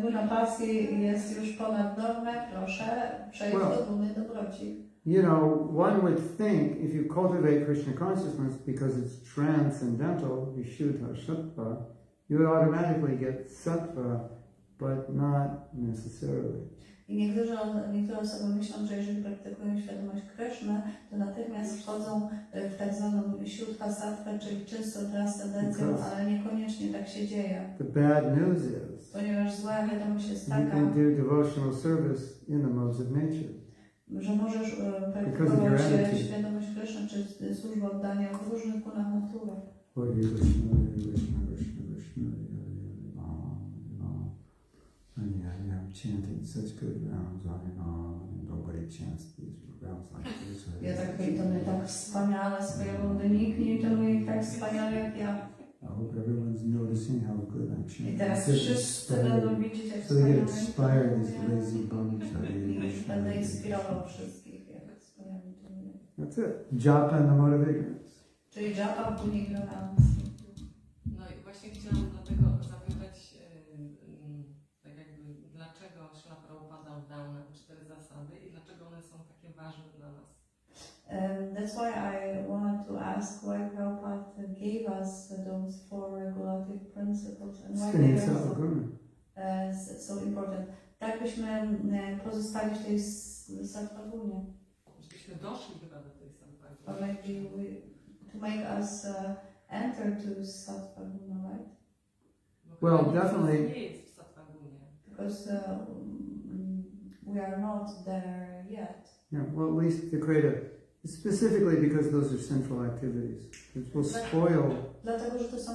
guna pasji jest już ponad normę, proszę przejść do guny dobroci. You know, one would think if you cultivate Krishna consciousness because it's transcendental, Vishuddha Sattva, you would automatically get sattva, but not necessarily. I niektóre osoby myślą, że jeżeli praktykują świadomość Kryszny, to natychmiast wchodzą w tak zwaną Vishuddha Sattwę, czyli czystą transcendencją, ale niekoniecznie tak się dzieje. The bad news is, ponieważ zła wiadomość jest you taka, can do devotional service in the modes of nature. że możesz praktykować świadomość Kryszny, czy służbę oddania w różnych kunach natury. And I'm chanting such good rounds on and on, and nobody chants these rounds like this. Ja tak intonuję tak wspaniale swoje rundy, nikt nie intonuje tak wspaniale jak ja. I hope everyone's noticing how good I'm chanting. I teraz wszyscy będą widzieć, jak So they get wspaniale inspired, these lazy bums. i będę inspirował wszystkich, jak wspaniale intonuję. That's it. Japa and the mode of ignorance. Czyli japa w Unii ignorancji. No i właśnie chciałam dlatego zapytać, tak jakby, dlaczego Śrīla Prabhupāda dał nam 4 zasady i dlaczego one są takie ważne dla nas? That's why I wanted to ask why Prabhupada gave us those 4 regulative principles and why they are so important. Tak byśmy pozostali w tej sattva-gunie. Żebyśmy doszli chyba do tej sattva-guny. Or maybe to make us enter to sattva-guna, right? Well, definitely. Nie jest w sattva-gunie. Because we are not there yet. Yeah, well, at least to create specifically because those are sinful activities. It will spoil. Dlatego, że to są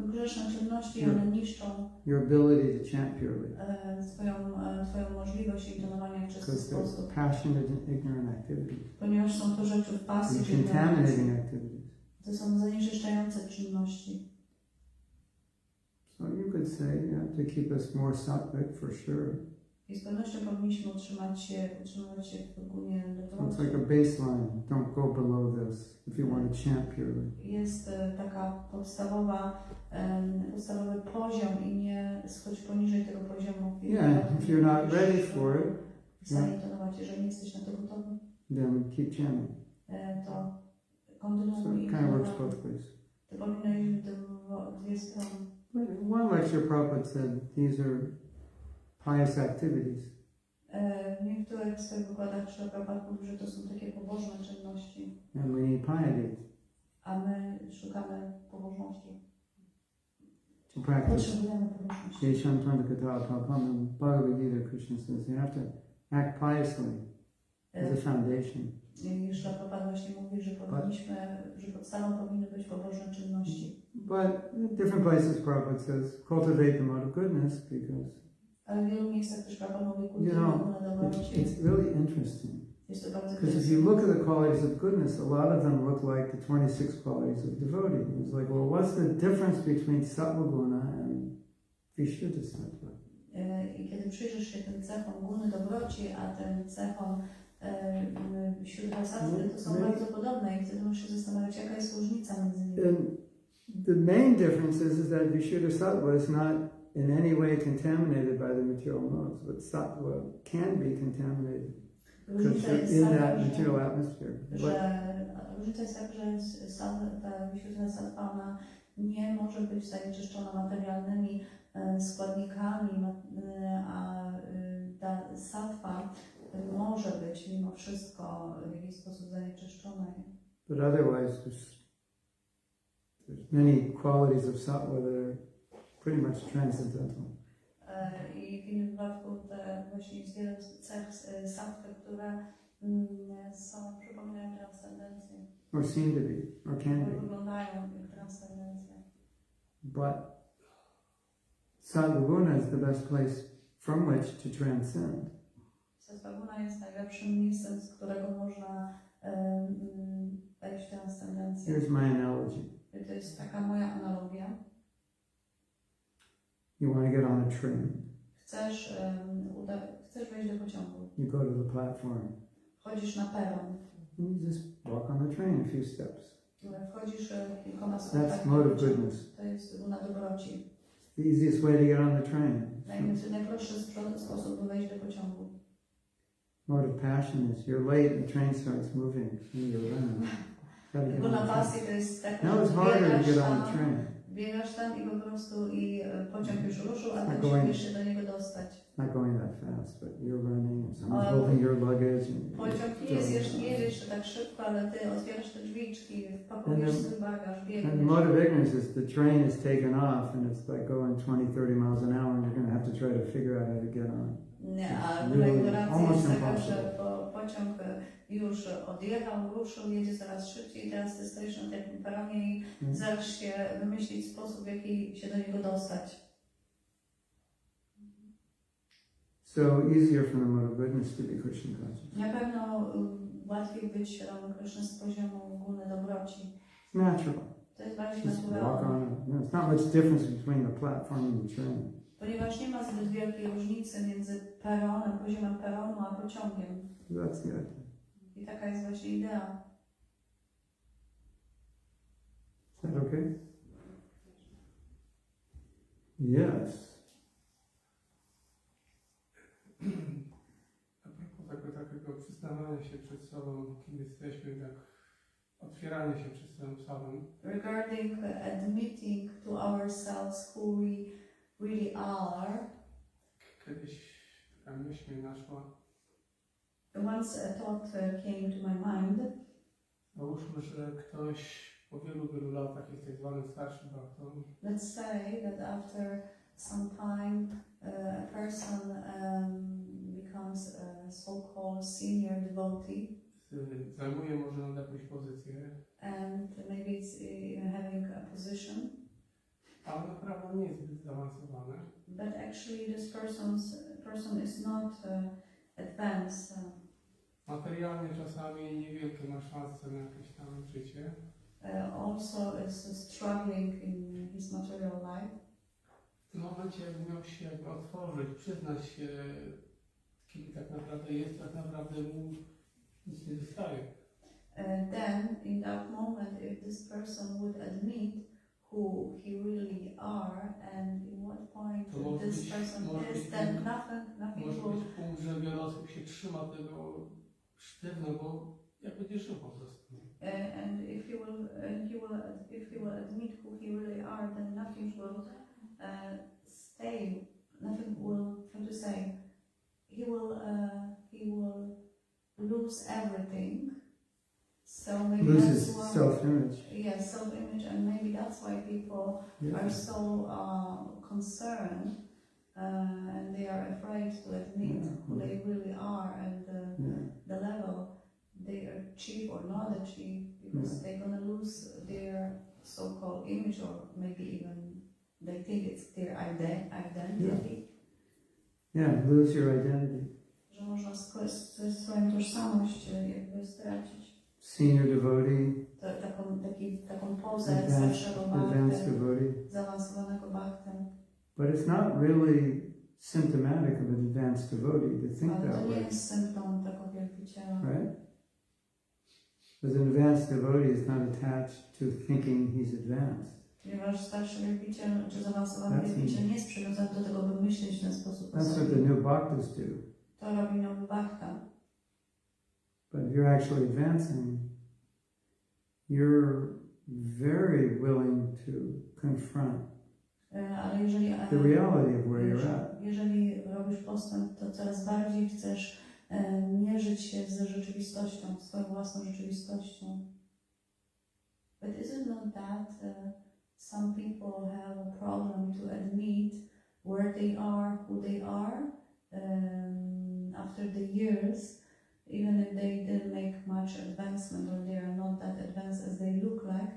grzeszne czynności, one niszczą your ability to chant purely. Twoją możliwość intonowania w czysty sposób. Passionate and ignorant activities. Ponieważ są to rzeczy w pasji, contaminating activities. To są zanieczyszczające czynności. So you could say, yeah, to keep us more sattvic for sure. I z pewnością powinniśmy utrzymywać się w gunie It's like a baseline. Don't go below this if you want to chant purely. Jest taka podstawowy poziom i nie schodź poniżej tego poziomu. Yeah, if you're not ready for it, jeżeli nie jesteś na to gotowy, then keep chanting. To So kontynuuj. it kind of works both ways. To powinno iść w dwie strony. In one lecture, Prabhupada said these are pious activities. W niektórych swoich wykładach Prabhupada mówi, że to są takie pobożne czynności, And we need piety a my szukamy pobożności. to practice. Potrzebujemy pobożności. In Bhagavad Gita, Krishna says you have to act piously as a foundation. I Prabhupada właśnie mówi, że powinniśmy, że podstawą powinny być pobożne czynności. But in different places, Prabhupada says, cultivate the mode of goodness because, Ale w wielu miejscach też Prabhupada mówi, you kultywujmy know, na dobroci. it's really interesting. Jest to bardzo Because if you look at the qualities of goodness, a lot of them look like the 26 qualities of devotee. It's like, well, what's the difference between sattva guna and vishuddha sattva? I kiedy przyjrzysz się tym cechom guny dobroci, a tym cechom siódma sattwy, to są bardzo podobne i wtedy musisz się zastanawiać, jaka jest różnica między nimi. And the main difference is that vishuddha sattva is not in any way contaminated by the material modes, but sattva can be contaminated because Różnica you're jest in taka, that że, material atmosphere. różnica jest taka, że ta siódma sattwa ona nie może być zanieczyszczona materialnymi składnikami, a ta sattwa może być mimo wszystko w jakiś sposób zanieczyszczona. But otherwise, there's many qualities of sattva that are pretty much transcendental. I w innym wypadku właśnie jest wiele cech sattwy, które przypominają transcendencję. Or seem to be, or can be. Wyglądają jak transcendencja. But Sadhguna is the best place from which to transcend. Sadhguna jest najlepszym miejscem, z którego można wejść w transcendencję. Here's my analogy. To jest taka moja analogia. You want to get on a train. Chcesz wejść do pociągu. You go to the platform. Wchodzisz na peron. And you just walk on the train a few steps. Wchodzisz kilkoma stopniami. That's mode of goodness. To jest guna dobroci. The easiest way to get on the train. Najprostszy sposób, by wejść do pociągu. Mode of passion is you're late and the train starts moving and you're running. Guna pasji to jest taka, Now it's harder to get on the train. Biegasz tam i po prostu pociąg już ruszył, a ty musisz się do niego dostać. Not going that fast, but you're running and someone's holding your luggage. Pociąg nie jedzie jeszcze tak szybko, ale ty otwierasz te drzwiczki, pakujesz swój bagaż, biegniesz. And the mode of ignorance is the train is taken off and it's like going 20-30 miles an hour and you're going to have to try to figure out how to get on. Nie, a guna ignorancji jest taka, że pociąg już odjechał, ruszył, jedzie coraz szybciej i teraz ty stoisz na takim peronie i zaraz się wymyślić sposób, w jaki się do niego dostać. So easier from the mode of goodness to be Krishna conscious. Na pewno łatwiej być świadomym Kryszny z poziomu guny dobroci. It's natural. To jest bardziej Just walk naturalne. on it. There's not much difference between the platform and the train. Ponieważ nie ma zbyt wielkiej różnicy między peronem, poziomem peronu a pociągiem. That's the idea. I taka jest właśnie idea. Is that okay? Yes. A propos takiego przyznawania się przed sobą, kim jesteśmy, tak otwieranie się przed samym sobą. Regarding admitting to ourselves who we really are. Kiedyś taka myśl mnie naszła. Once a thought came to my mind. Załóżmy, że ktoś po wielu latach jest tak zwanym starszym bhaktą. Let's say that after some time a person becomes a so-called senior devotee. Zajmuje może on jakąś pozycję. And maybe it's having a position. Ale naprawdę nie jest zbyt zaawansowany. But actually this person is not advanced. Materialnie czasami niewielkie ma szanse na jakieś tam życie. Also is struggling in his material life. W tym momencie jakby miał się jakby otworzyć, przyznać się, kim tak naprawdę jest, tak naprawdę mu nic nie zostaje. Then in that moment if this person would admit who he really are and in what point this person is, then nothing Może will... być punkt, że wiele osób się trzyma tego sztywno, bo jak będzie żył po prostu. And if he will admit who he really are, then nothing will stay. Nothing will, how to say, he will lose everything. So maybe Loses that's why, self-image. yes, self-image, and maybe that's why people are so concerned and they are afraid to admit who they really are and the level they achieve or not achieve, because they're gonna lose their so-called image, or maybe even they think it's their identity. Yeah, lose your identity. Że można swoją tożsamość jakby stracić. Senior devotee, Taką pozę starszego advanced bhakty, devotee. zaawansowanego bhakty. But it's not really symptomatic of an advanced devotee to think Ale that to nie way. jest symptom tego wielbiciela. Right? Because an advanced devotee is not attached to thinking he's advanced. Ponieważ starszy wielbiciel czy zaawansowany wielbiciel nie jest przywiązany do tego, by myśleć w ten sposób. That's what the new bhaktas do. To robi nowy bhakta. But if you're actually advancing, you're very willing to confront Ale jeżeli, the reality of where you're at. Jeżeli robisz postęp, to coraz bardziej chcesz mierzyć się z rzeczywistością, swoją własną rzeczywistością. But is it not that some people have a problem to admit where they are, who they are, after the years, even if they didn't make much advancement or they are not that advanced as they look like,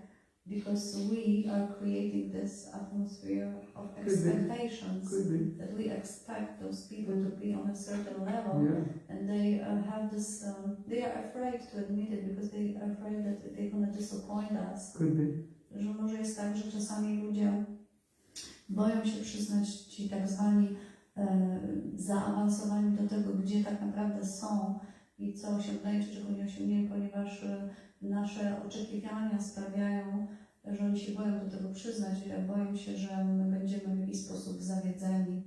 because we are creating this atmosphere of expectations. Could be. That we expect those people to be on a certain level, and they have this, they are afraid to admit it because they are afraid that they're going to disappoint us. Could be. Że może jest tak, że czasami ludzie boją się przyznać, ci tak zwani zaawansowani do tego, gdzie tak naprawdę są i co osiągnęli, czy czego nie osiągnęli, ponieważ nasze oczekiwania sprawiają, że oni się boją do tego przyznać, boją się, że my będziemy w jakiś sposób zawiedzeni.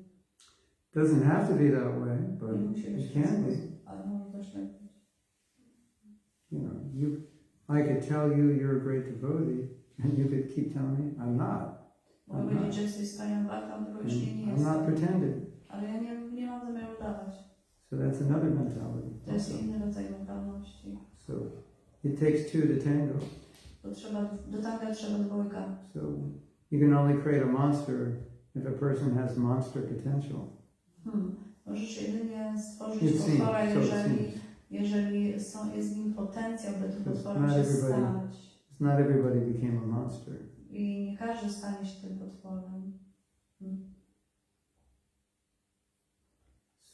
Doesn't have to be that way, but it can be. Ale może też tak być. You know, I could tell you you're a great devotee, and you could keep telling me I'm not. Mogę powiedzieć, że jesteś wspaniałym bhaktam, to już nie I'm jest. not pretending. Ale ja nie mam zamiaru udawać. So that's another mentality. To jest inny rodzaj mentalności. So it takes two to tango. Do tanga trzeba dwójka. So you can only create a monster if a person has monster potential. Możesz jedynie stworzyć potwora, jeżeli jest w nim potencjał, by tym potworem się stać. Not everybody became a monster. I nie każdy stanie się tym potworem.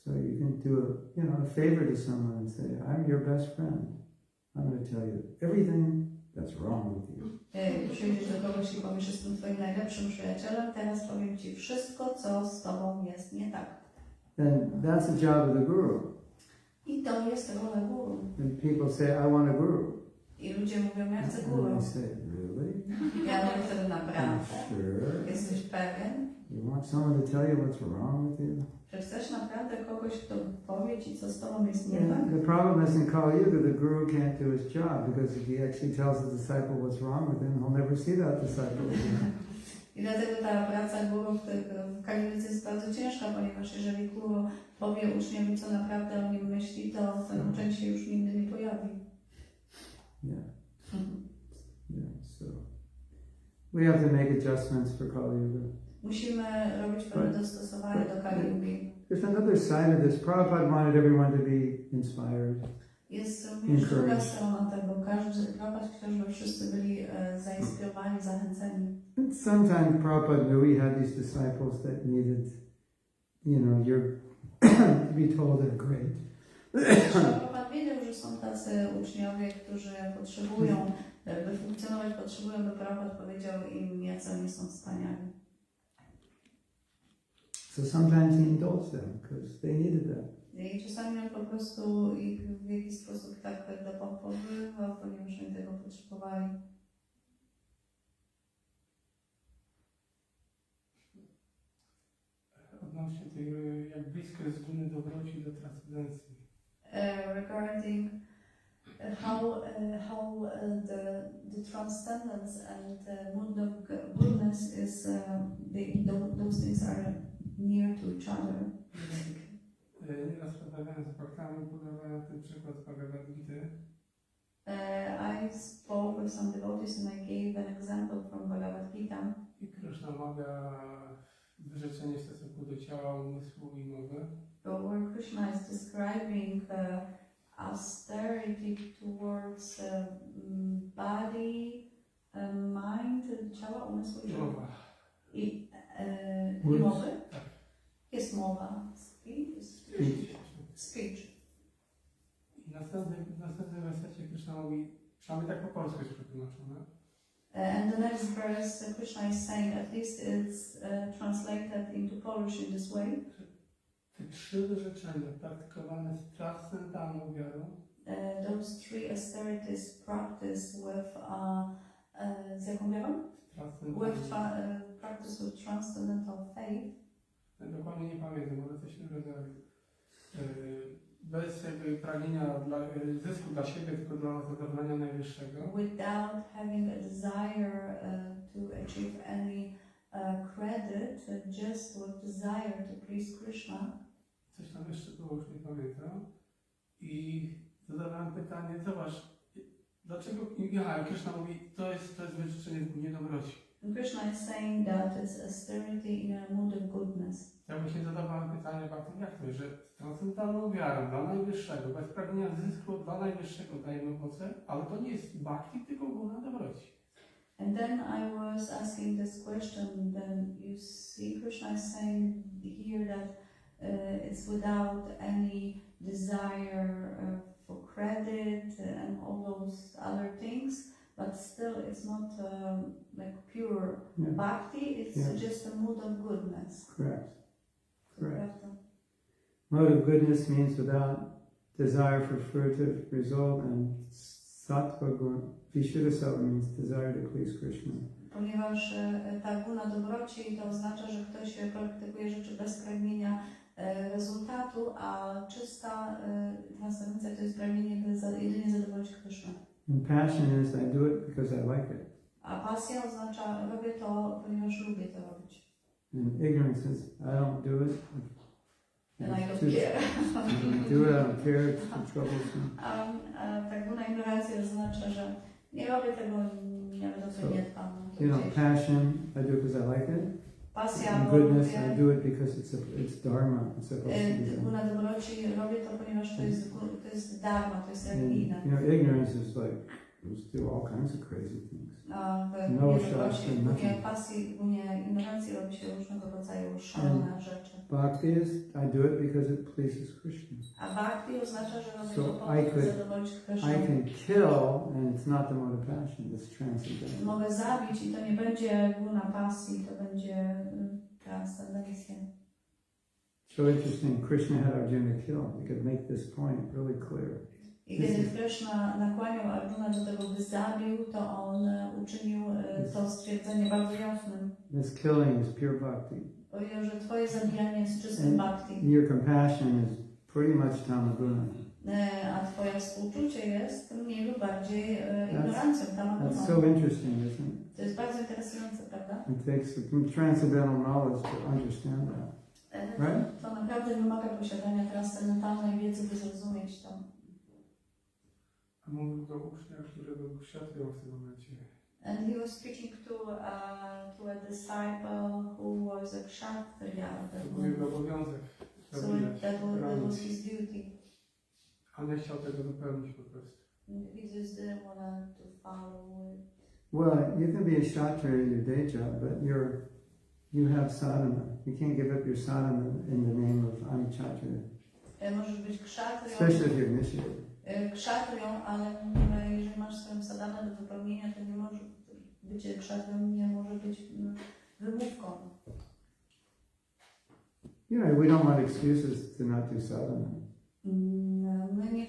So you can do a favor to someone and say, I'm your best friend. I'm going to tell you everything that's wrong with you. Przyjdziesz do kogoś i powiesz, jestem twoim najlepszym przyjacielem, teraz powiem ci wszystko, co z tobą jest nie tak. Then that's the job of the guru. I to jest rola guru. And people say, I want a guru. I ludzie mówią, ja chcę guru. And I say, really? Ja mówię wtedy naprawdę. Sure. Jesteś pewien? You want someone to tell you what's wrong with you? Czy chcesz naprawdę kogoś, kto powie ci, co z tobą jest nie tak? The problem isn't Kali Yuga. The guru can't do his job because if he actually tells the disciple what's wrong with him, he'll never see that disciple again. I dlatego ta praca guru w Kali Yudze jest bardzo ciężka, ponieważ jeżeli guru powie uczniowi, co naprawdę o nim myśli, to ten uczeń się już nigdy nie pojawi. Yeah. So we have to make adjustments for Kali Yuga. Musimy robić pewne dostosowania do Kali Yugi. There's another side of this. Prabhupada wanted everyone to be inspired. Jest również druga strona tego. Prabhupada chciał, żeby wszyscy byli zainspirowani, zachęceni. And sometimes Prabhupada knew he had these disciples that needed, to be told they're great. Prabhupada wiedział, że są tacy uczniowie, którzy potrzebują, by funkcjonować, potrzebują, by Prabhupada powiedział im, jacy oni są wspaniali. So sometimes he indulged them because they needed that. I czasami on po prostu ich w jakiś sposób tak dopowywał, ponieważ oni tego potrzebowali. Odnośnie tej jak blisko jest Guny dobroci do transcendencji. Regarding how the transcendence and the mood of goodness is, those things are near to each other. Nieraz rozmawiałem z Bhaktami, podawałem ten przykład z Bhagavad Gita. I spoke with some devotees and I gave an example from Bhagavad Gita. I Krishna omawia wyrzeczenie w stosunku do ciała, umysłu i mowy. Where Krishna is describing austerity towards body, mind, ciała, umysłu i mowy. Jest mowa. Speech. I w następnym wersecie Krishna mówi, przynajmniej tak po polsku jest przetłumaczone. And the next verse, Krishna is saying, at least it's translated into Polish in this way. Te trzy wyrzeczenia praktykowane z transcendentalną wiarą. Those three austerities practiced with z jaką wiarą? Practice with transcendental faith. Dokładnie nie pamiętam, ale coś w tym rodzaju. Bez jakby pragnienia zysku dla siebie, tylko dla zadowolenia najwyższego. Without having a desire to achieve any credit, just with desire to please Krishna. Coś tam jeszcze było, już nie pamiętam. I zadawałem pytanie, zobacz, dlaczego Krishna mówi, to jest wyrzeczenie niedobroci. Krishna is saying that it's austerity in a mood of goodness. Ja właśnie zadawałem pytanie, jak to jest, że z transcendentalną wiarą dla najwyższego, bez pragnienia zysku dla najwyższego dajemy owoce, ale to nie jest bhakti, tylko guna dobroci. And then I was asking this question, then you see Krishna is saying here that it's without any desire for credit and all those other things, but still it's not like pure bhakti, it's just a mood of goodness. Correct. Mode of goodness means without desire for fruitive result, and sattva guna, vishuddha means desire to please Krishna. Ponieważ ta guna dobroci to oznacza, że ktoś praktykuje rzeczy bez pragnienia rezultatu, a czysta transcendencja to jest pragnienie jedynie zadowolić Krishna. And passion is I do it because I like it. A pasja oznacza robię to, ponieważ lubię to robić. And ignorance is I don't do it. And I don't care. I don't do it, I don't care, it's too troublesome. Ta guna ignorancji oznacza, że nie robię tego, nawet o to nie dbam. Passion, I do it because I like it. Pasja, and goodness, I do it because it's dharma. It's supposed to be. Guna dobroci robię to, ponieważ to jest dharma, to jest religijne. Ignorance is like, just do all kinds of crazy things. W gunie ignorancji robi się różnego rodzaju szalone rzeczy. Bhakti is, I do it because it pleases Krishna. A bhakti oznacza, że robię So to po to, by zadowolić Krishna. I can kill, and it's not the mode of passion, it's transcendental. Mogę zabić i to nie będzie guna pasji, to będzie transcendencja. So interesting, Krishna had Arjuna kill. We could make this point really clear. I kiedy Krishna nakłaniał Arjuna do tego, by zabił, to on uczynił to stwierdzenie bardzo jasnym. This killing is pure bhakti. Powiedział, że twoje zabijanie jest czystym bhakti. Your compassion is pretty much tamaguna. A twoje współczucie jest mniej lub bardziej ignorancją, tamaguną. That's so interesting, isn't it? To jest bardzo interesujące, prawda? It takes transcendental knowledge to understand that. Right? To naprawdę wymaga posiadania transcendentalnej wiedzy, by zrozumieć to. A mówił do ucznia, którego był książką w tym momencie. And he was speaking to a disciple who was a kshatriya. To był jego obowiązek. So that was his duty. A nie chciał tego dopełnić po prostu. He just didn't want to follow it. Well, you can be a kshatriya in your day job, but you have sadhana. You can't give up your sadhana in the name of I'm kshatriya. Możesz być kshatriyą. Especially if you're initiated. Kshatrią, ale jeżeli masz swoją sadhanę do wypełnienia, to nie może bycie kshatrią nie może być wymówką. You know, we don't want excuses to not do sadhana. My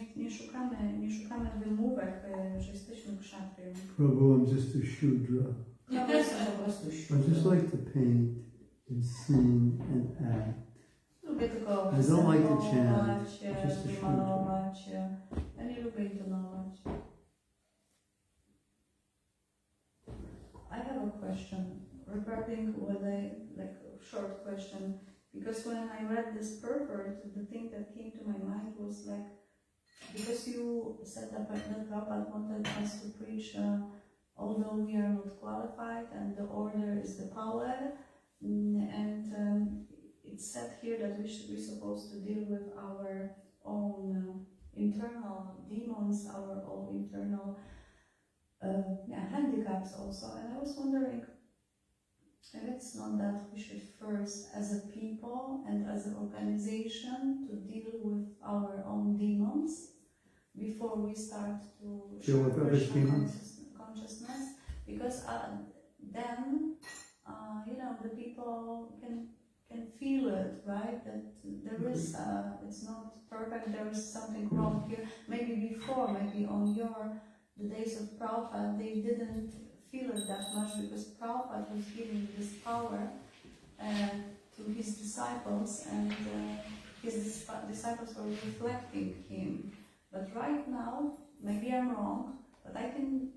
nie szukamy wymówek, że jesteśmy kshatrią. Prabhu, I'm just a shudra. Ja jestem po prostu I just like to paint and sing and act. Lubię tylko I don't like to występować, chant. malować, Ja nie lubię intonować. I have a question regarding like a short question, because when I read this purport, the thing that came to my mind was like, because you said that Prabhupada wanted us to preach, although we are not qualified, and the order is the power, and it's said here that we should be supposed to deal with our own internal demons, our own internal handicaps also. And I was wondering if it's not that we should first, as a people and as an organization, to deal with our own demons before we start to deal with other demons. Consciousness, because then the people can feel it, right? That there is it's not perfect. There is something wrong here. Maybe before, maybe on the days of Prabhupada, they didn't feel it that much because Prabhupada was giving this power to his disciples, and his disciples were reflecting him. But right now, maybe I'm wrong, but I can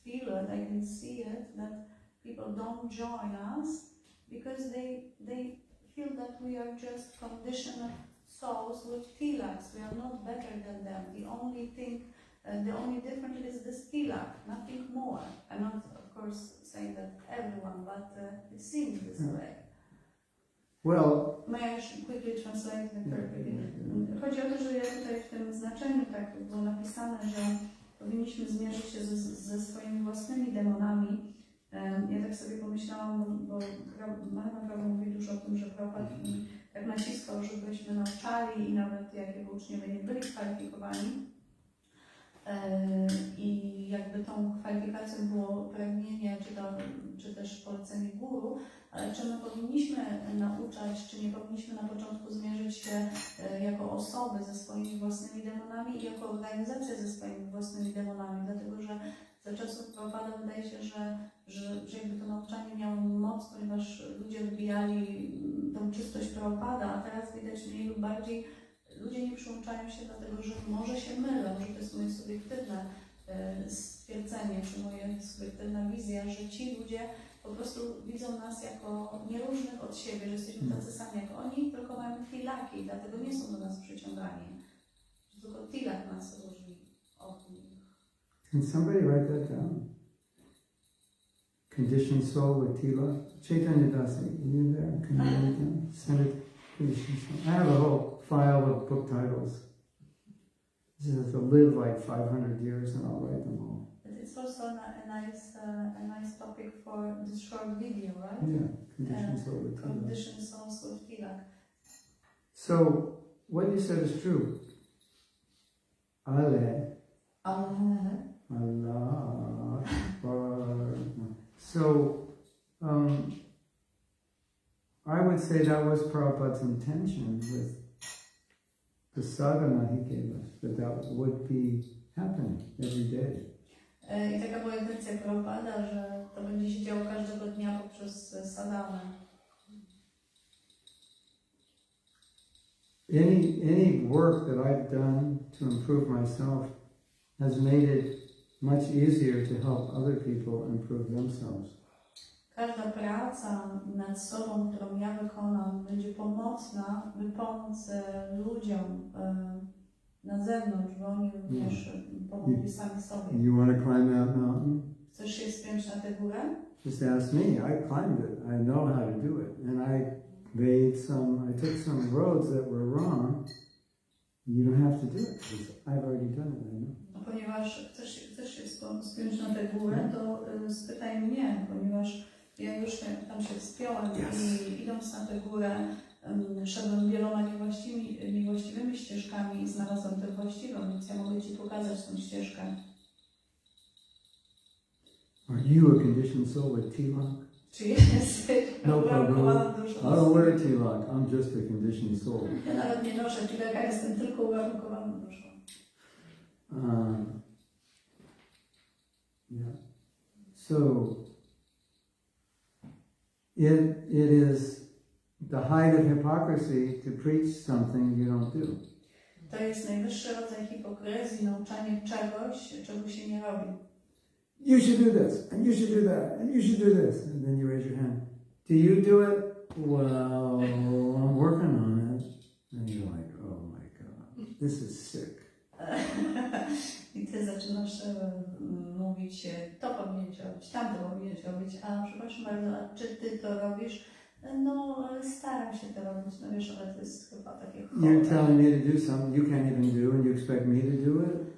feel it, I can see it, that people don't join us because they feel that we are just conditioned souls with tilaks. We are not better than them. The only thing, the only difference is this tilak, nothing more. I'm not, of course, saying that everyone, but it seems this way. Well, may I quickly translate the purport? Chodzi o to, że ja tutaj w tym znaczeniu tak było napisane, że powinniśmy zmierzyć się ze swoimi własnymi demonami. Ja tak sobie pomyślałam, bo Mahatma mówi dużo o tym, że Prabhupada tak naciskał, żebyśmy nauczali i nawet jak jego uczniowie nie byli kwalifikowani. I jakby tą kwalifikacją było pragnienie, czy też polecenie guru, ale czy my powinniśmy nauczać, czy nie powinniśmy na początku zmierzyć się jako osoby ze swoimi własnymi demonami i jako organizacja ze swoimi własnymi demonami, dlatego że za czasów Prabhupada wydaje się, że jakby to nauczanie miało moc, ponieważ ludzie wybijali tą czystość Prabhupada, a teraz widać mniej lub bardziej ludzie nie przyłączają się dlatego, że może się mylą, że to jest moje subiektywne stwierdzenie, czy moja subiektywna wizja, że ci ludzie po prostu widzą nas jako nieróżnych od siebie, że jesteśmy tacy sami jak oni, tylko mamy tilaki, dlatego nie są do nas przyciągani. Tylko tilak nas różni od nich. Can somebody write that down? Conditioned soul with tilak. Chaitanya Dasi, are you there? Can you write it down? Send it. Conditioned soul. I have a whole file of book titles. This is to live like 500 years and I'll write them all. It's also a nice topic for this short video, right? Yeah, conditioned soul with tilak. Conditioned souls with tilak. So, what you said is true. Ale. Allah. So, I would say that was Prabhupada's intention with the sadhana he gave us, that would be happening every day. I taka była intencja Prabhupada, że to będzie się działo każdego dnia poprzez sadhanę. Any work that I've done to improve myself has made it much easier to help other people improve themselves. Każda praca nad sobą, którą ja wykonam, będzie pomocna, by pomóc ludziom na zewnątrz, bo oni również pomogli sami sobie. You want to climb that mountain? Chcesz się spiąć na tę górę? Just ask me. I climbed it. I know how to do it. And I took some roads that were wrong. You don't have to do it because I've already done it. I know. No, ponieważ chcesz się spiąć na tę górę, to spytaj mnie, ponieważ ja już tam się wspiąłem i idąc na tę górę szedłem wieloma niewłaściwymi ścieżkami i znalazłem tę właściwą, więc ja mogę Ci pokazać tę ścieżkę. Are you a conditioned soul with tilak? Czy jesteś uwarunkowaną duszą? I don't wear tilak. I'm just a conditioned soul. Ja nawet nie noszę tilaka, jestem tylko uwarunkowaną duszą. Yeah. So it is the height of hypocrisy to preach something you don't do. To jest najwyższy rodzaj hipokryzji, nauczanie czegoś, czego się nie robi. You should do this, and you should do that, and you should do this. And then you raise your hand. Do you do it? Well, I'm working on it. And you're like, oh my God, this is sick. I ty zaczynasz mówić, to powinieneś robić, tamto powinieneś robić, a przepraszam bardzo, a czy ty to robisz? No, staram się to robić, no wiesz, ale to jest chyba takie chore. You're telling me to do something you can't even do, and you expect me to do it?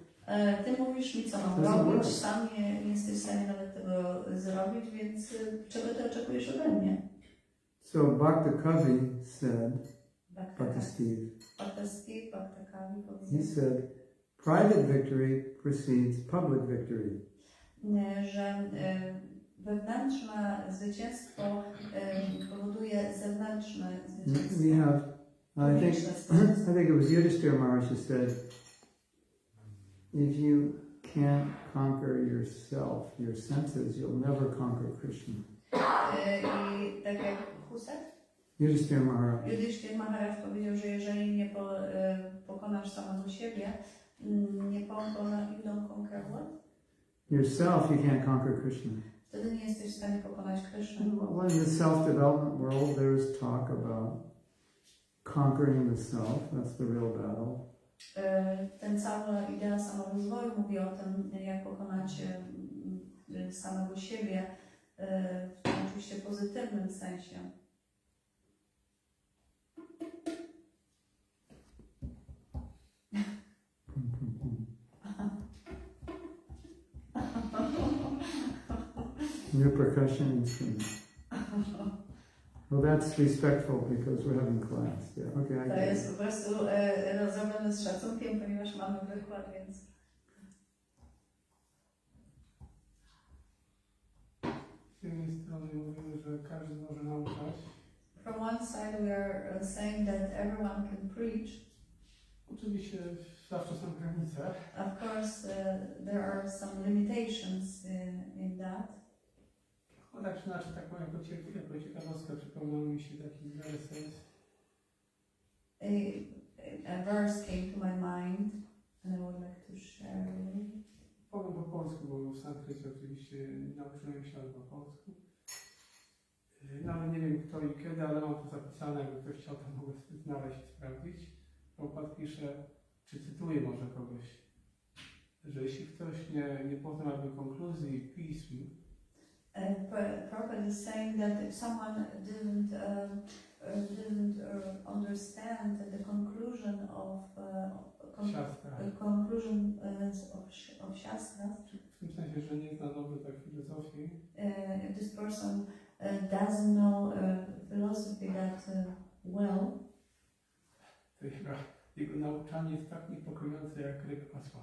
Ty mówisz mi, co mam robić, sam nie jesteś w stanie nawet tego zrobić, więc czego ty oczekujesz ode mnie? So Bhakta Kavi said, Bhakta Steve, Bhakta Kavi he powiedział, said, private victory precedes public victory. że wewnętrzne zwycięstwo powoduje zewnętrzne zwycięstwo. We have, I think it was Yudhishthira Maharaj who said, if you can't conquer yourself, your senses, you'll never conquer Krishna. I tak jak Huset? Yudhishthira Maharaj. Yudhishthira Maharaj powiedział, że jeżeli nie pokonasz samego siebie, nie pokonasz, you don't conquer what? Yourself, you can't conquer Krishna. Wtedy nie jesteś w stanie pokonać Kryszny. Well, in the self-development world, there's talk about conquering the self. That's the real battle. Ten cała idea samorozwoju mówi o tym, jak pokonać samego siebie w tym oczywiście pozytywnym sensie. New percussion instrument. Well, that's respectful because we're having class. Yeah. Okay. I To get jest it. po prostu rozumiane z szacunkiem, ponieważ mamy wykład, więc... Z jednej strony mówimy, że każdy może nauczać. From one side we are saying that everyone can preach. Oczywiście zawsze są granice. Of course, there are some limitations in that. No tak czy inaczej, tak powiem, jako ciekawostkę przypomniał mi się taki werset. A verse came to my mind and I would like to share it. Powiem po polsku, bo w sanskrycie oczywiście nauczyłem się albo po polsku. No ale nie wiem kto i kiedy, ale mam to zapisane, jakby ktoś chciał, to mogę sobie znaleźć i sprawdzić. Prabhupada pisze, czy cytuję może kogoś, że jeśli ktoś nie poznał jakby konkluzji pism, Prabhupada is saying that if someone didn't understand the conclusion of Shastras, w tym sensie, że nie zna dobrze tak filozofii, if this person doesn't know philosophy that well, to jego nauczanie jest tak niepokojące jak ryk masła.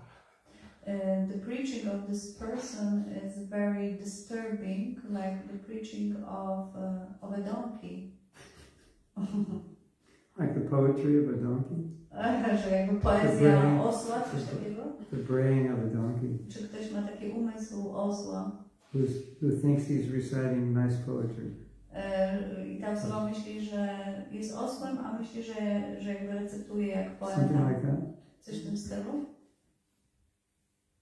The preaching of this person is very disturbing, like the preaching of a donkey. Like the poetry of a donkey. Że jakby poezja osła, coś takiego? The braying of a donkey. Czy ktoś ma taki umysł osła? Who thinks he's reciting nice poetry. I ta osoba myśli, że jest osłem, a myśli, że jakby recytuje jak Something poeta. like that. Coś w tym stylu?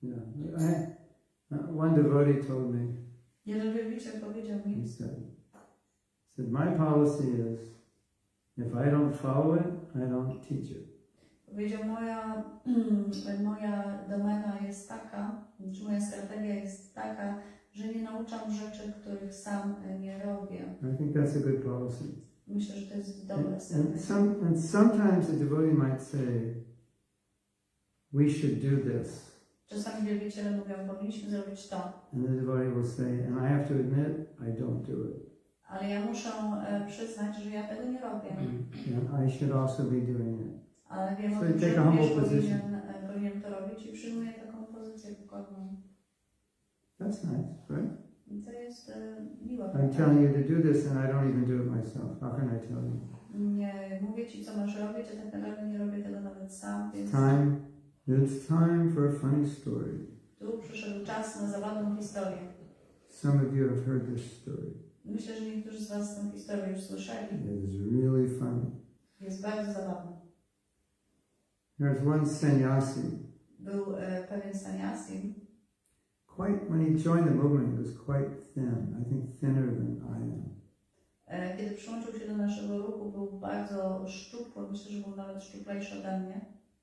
Yeah. One devotee told me, Jeden wielbiciel powiedział mi, he said, my policy is, if I don't follow it, I don't teach it. powiedział, moja domena jest taka, czy moja strategia jest taka, że nie nauczam rzeczy, których sam nie robię. I think that's a good policy. Myślę, że to jest dobra And strategia. sometimes a devotee might say, we should do this. Czasami wielbiciele mówią, powinniśmy zrobić to. And the devotee will say, and I have to admit, I don't do it. Ale ja muszę przyznać, że ja tego nie robię. And I should also be doing it. Ale wiem, So że you take a humble również position. powinien to robić i przyjmuję taką pozycję pokorną. That's nice, right? I to jest miłe. I'm telling you to do this and I don't even do it myself. How can I tell you? Nie mówię ci, co masz robić, a tak naprawdę nie robię tego nawet sam, więc It's time for a funny story. tu przyszedł czas na zabawną historię. Some of you have heard this story. Myślę, że niektórzy z was tę historię już słyszeli. It is really funny. Jest bardzo zabawna. There's one sannyasi. Był pewien sannyasi. When he joined the movement, he was quite thin. I think thinner than I am. Kiedy przyłączył się do naszego ruchu, był bardzo szczupły. Myślę, że był nawet szczuplejszy ode mnie.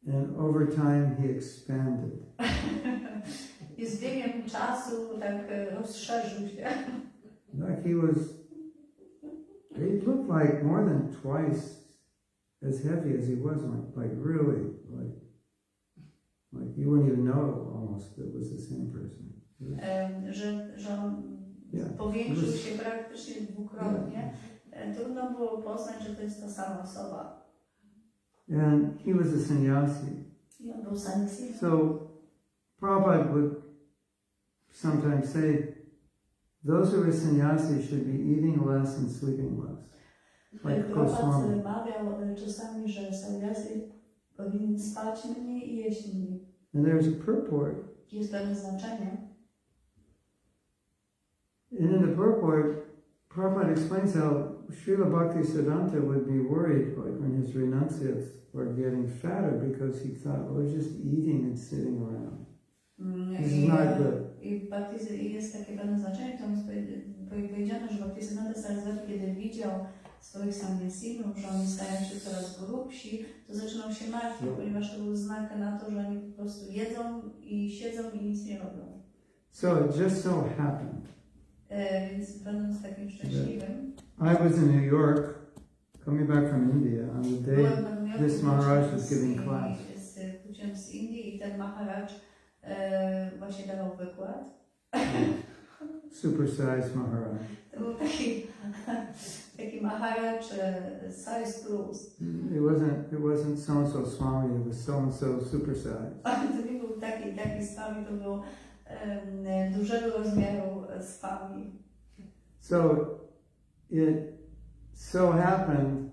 And over time he expanded. I z biegiem czasu tak rozszerzył się. Like he looked like more than twice as heavy as he was, like really, like you wouldn't even know almost that it was the same person. Że on powiększył się praktycznie dwukrotnie. Trudno było poznać, że to jest ta sama osoba. And he was a sannyasi. I on był sannyasi. So Prabhupada would sometimes say, those who are sannyasi should be eating less and sleeping less. Like Prabhupada mawiał czasami, że sannyasi powinni spać mniej i jeść mniej. And there's a purport. Jest pewne znaczenie. And in the purport, Prabhupada explains how Srila Bhaktisiddhanta would be worried when his renunciates were getting fatter because he thought, well, they're just eating and sitting around. This is not good. I jest takie pewne znaczenie, tam jest powiedziane, że Bhaktisiddhanta Saraswati, kiedy widział swoich sannyasinów, że oni stają się coraz grubsi, to zaczynał się martwić, ponieważ to był znak na to, że oni po prostu jedzą i siedzą i nic nie robią. So it just so happened. Więc będąc takim szczęśliwym, I was in New York, coming back from India, on the day this Maharaj was giving class. Wróciłem z Indii i ten Maharaj właśnie dawał wykład. Supersized Maharaj. To był taki Maharaj size plus. It wasn't so and so Swami, it was so and so supersized. Ale to nie był taki Swami, to był dużego rozmiaru Swami. So it so happened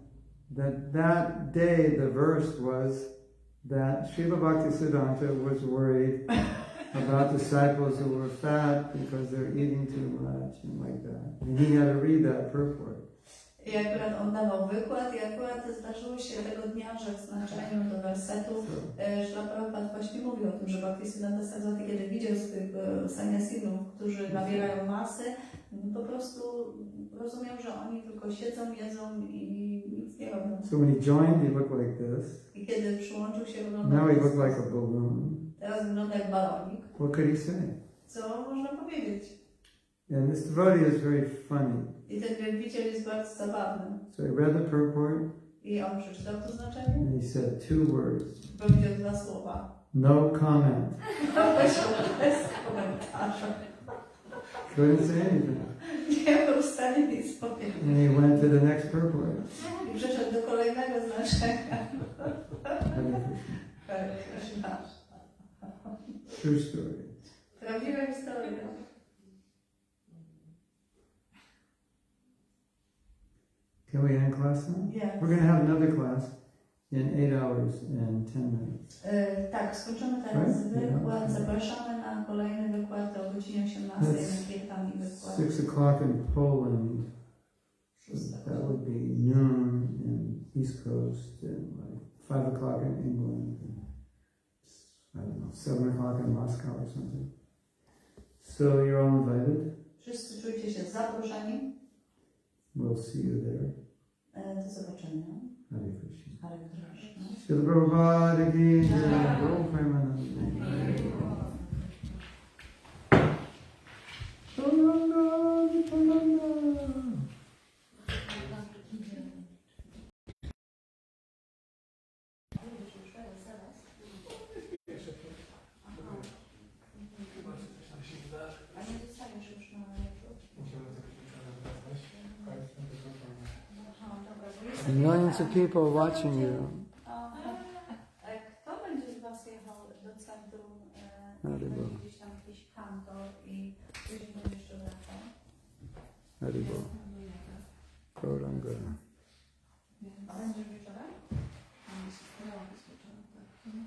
that day the verse was that Srila Bhaktisiddhanta was worried about disciples who were fat because they're eating too much and like that. And he had to read that purport. I akurat on dawał wykład i akurat zdarzyło się tego dnia, że w znaczeniu do wersetu Śrīla Prabhupāda właśnie mówił o tym, że Bhaktisiddhanta Saraswati, kiedy widział swoich sannyasinów, którzy nabierają masy, po prostu rozumiał, że oni tylko siedzą, jedzą i nic nie robią. So when he joined, he looked like this. I kiedy przyłączył się, wyglądał Now he looked like a balloon. Teraz wygląda jak balonik. What could he say? Co można powiedzieć? And this devotee is very funny. I ten wielbiciel jest bardzo zabawny. So I read the purport. I on przeczytał to znaczenie. And he said 2 words. Powiedział 2 słowa. No comment. Bez komentarza. Couldn't say anything. Nie był w stanie nic powiedzieć. And he went to the next purport. I przeszedł do kolejnego znaczenia. True story. Prawdziwa historia. Can we end class now? Yeah. We're going to have another class in 8 hours and 10 minutes. Tak, skończymy teraz Right? wykład. Yeah. Zapraszamy na kolejny wykład o godzinie 18 na Kirtan i wykład. 6 o'clock in Poland. That would be noon in East Coast and like 5 o'clock in England. And, I don't know, 7 o'clock in Moscow or something. So you're all invited. Wszyscy czujcie się zaproszeni. We'll see you there. Do zobaczenia. Hare Krishna. Hare Krishna. Śrīla Prabhupāda ki jai. Guru Premanand. Rāvaṇa, Rāvaṇa. A nie zostajesz już na Millions of people watching you. Kto będzie z Was jechał do centrum? Haribo. Gdzieś tam jakiś kantor i później będzie jeszcze wracał. Haribo. Gauranga. A będziesz wieczorem?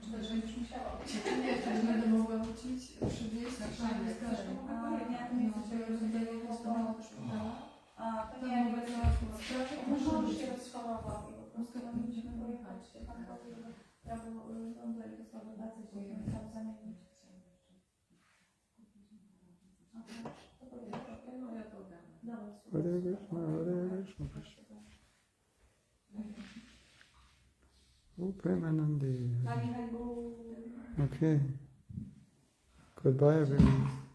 Czy też będziesz musiała uciec? Nie, to nie będę mogła wrócić, przywieźć na szalę. Nie chcę się rozwijać do szpitala. A, to nie mogę załatwić. Może się rozchorował i po prostu będziemy pojechać. Ja mam tutaj sprawozdawcę, bo chciałam zamienić. To powiem, no ja to ogarnę. Hare Krishna, Hare Krishna, Krishna. Oh, Premanandi. Okay. Goodbye, everyone.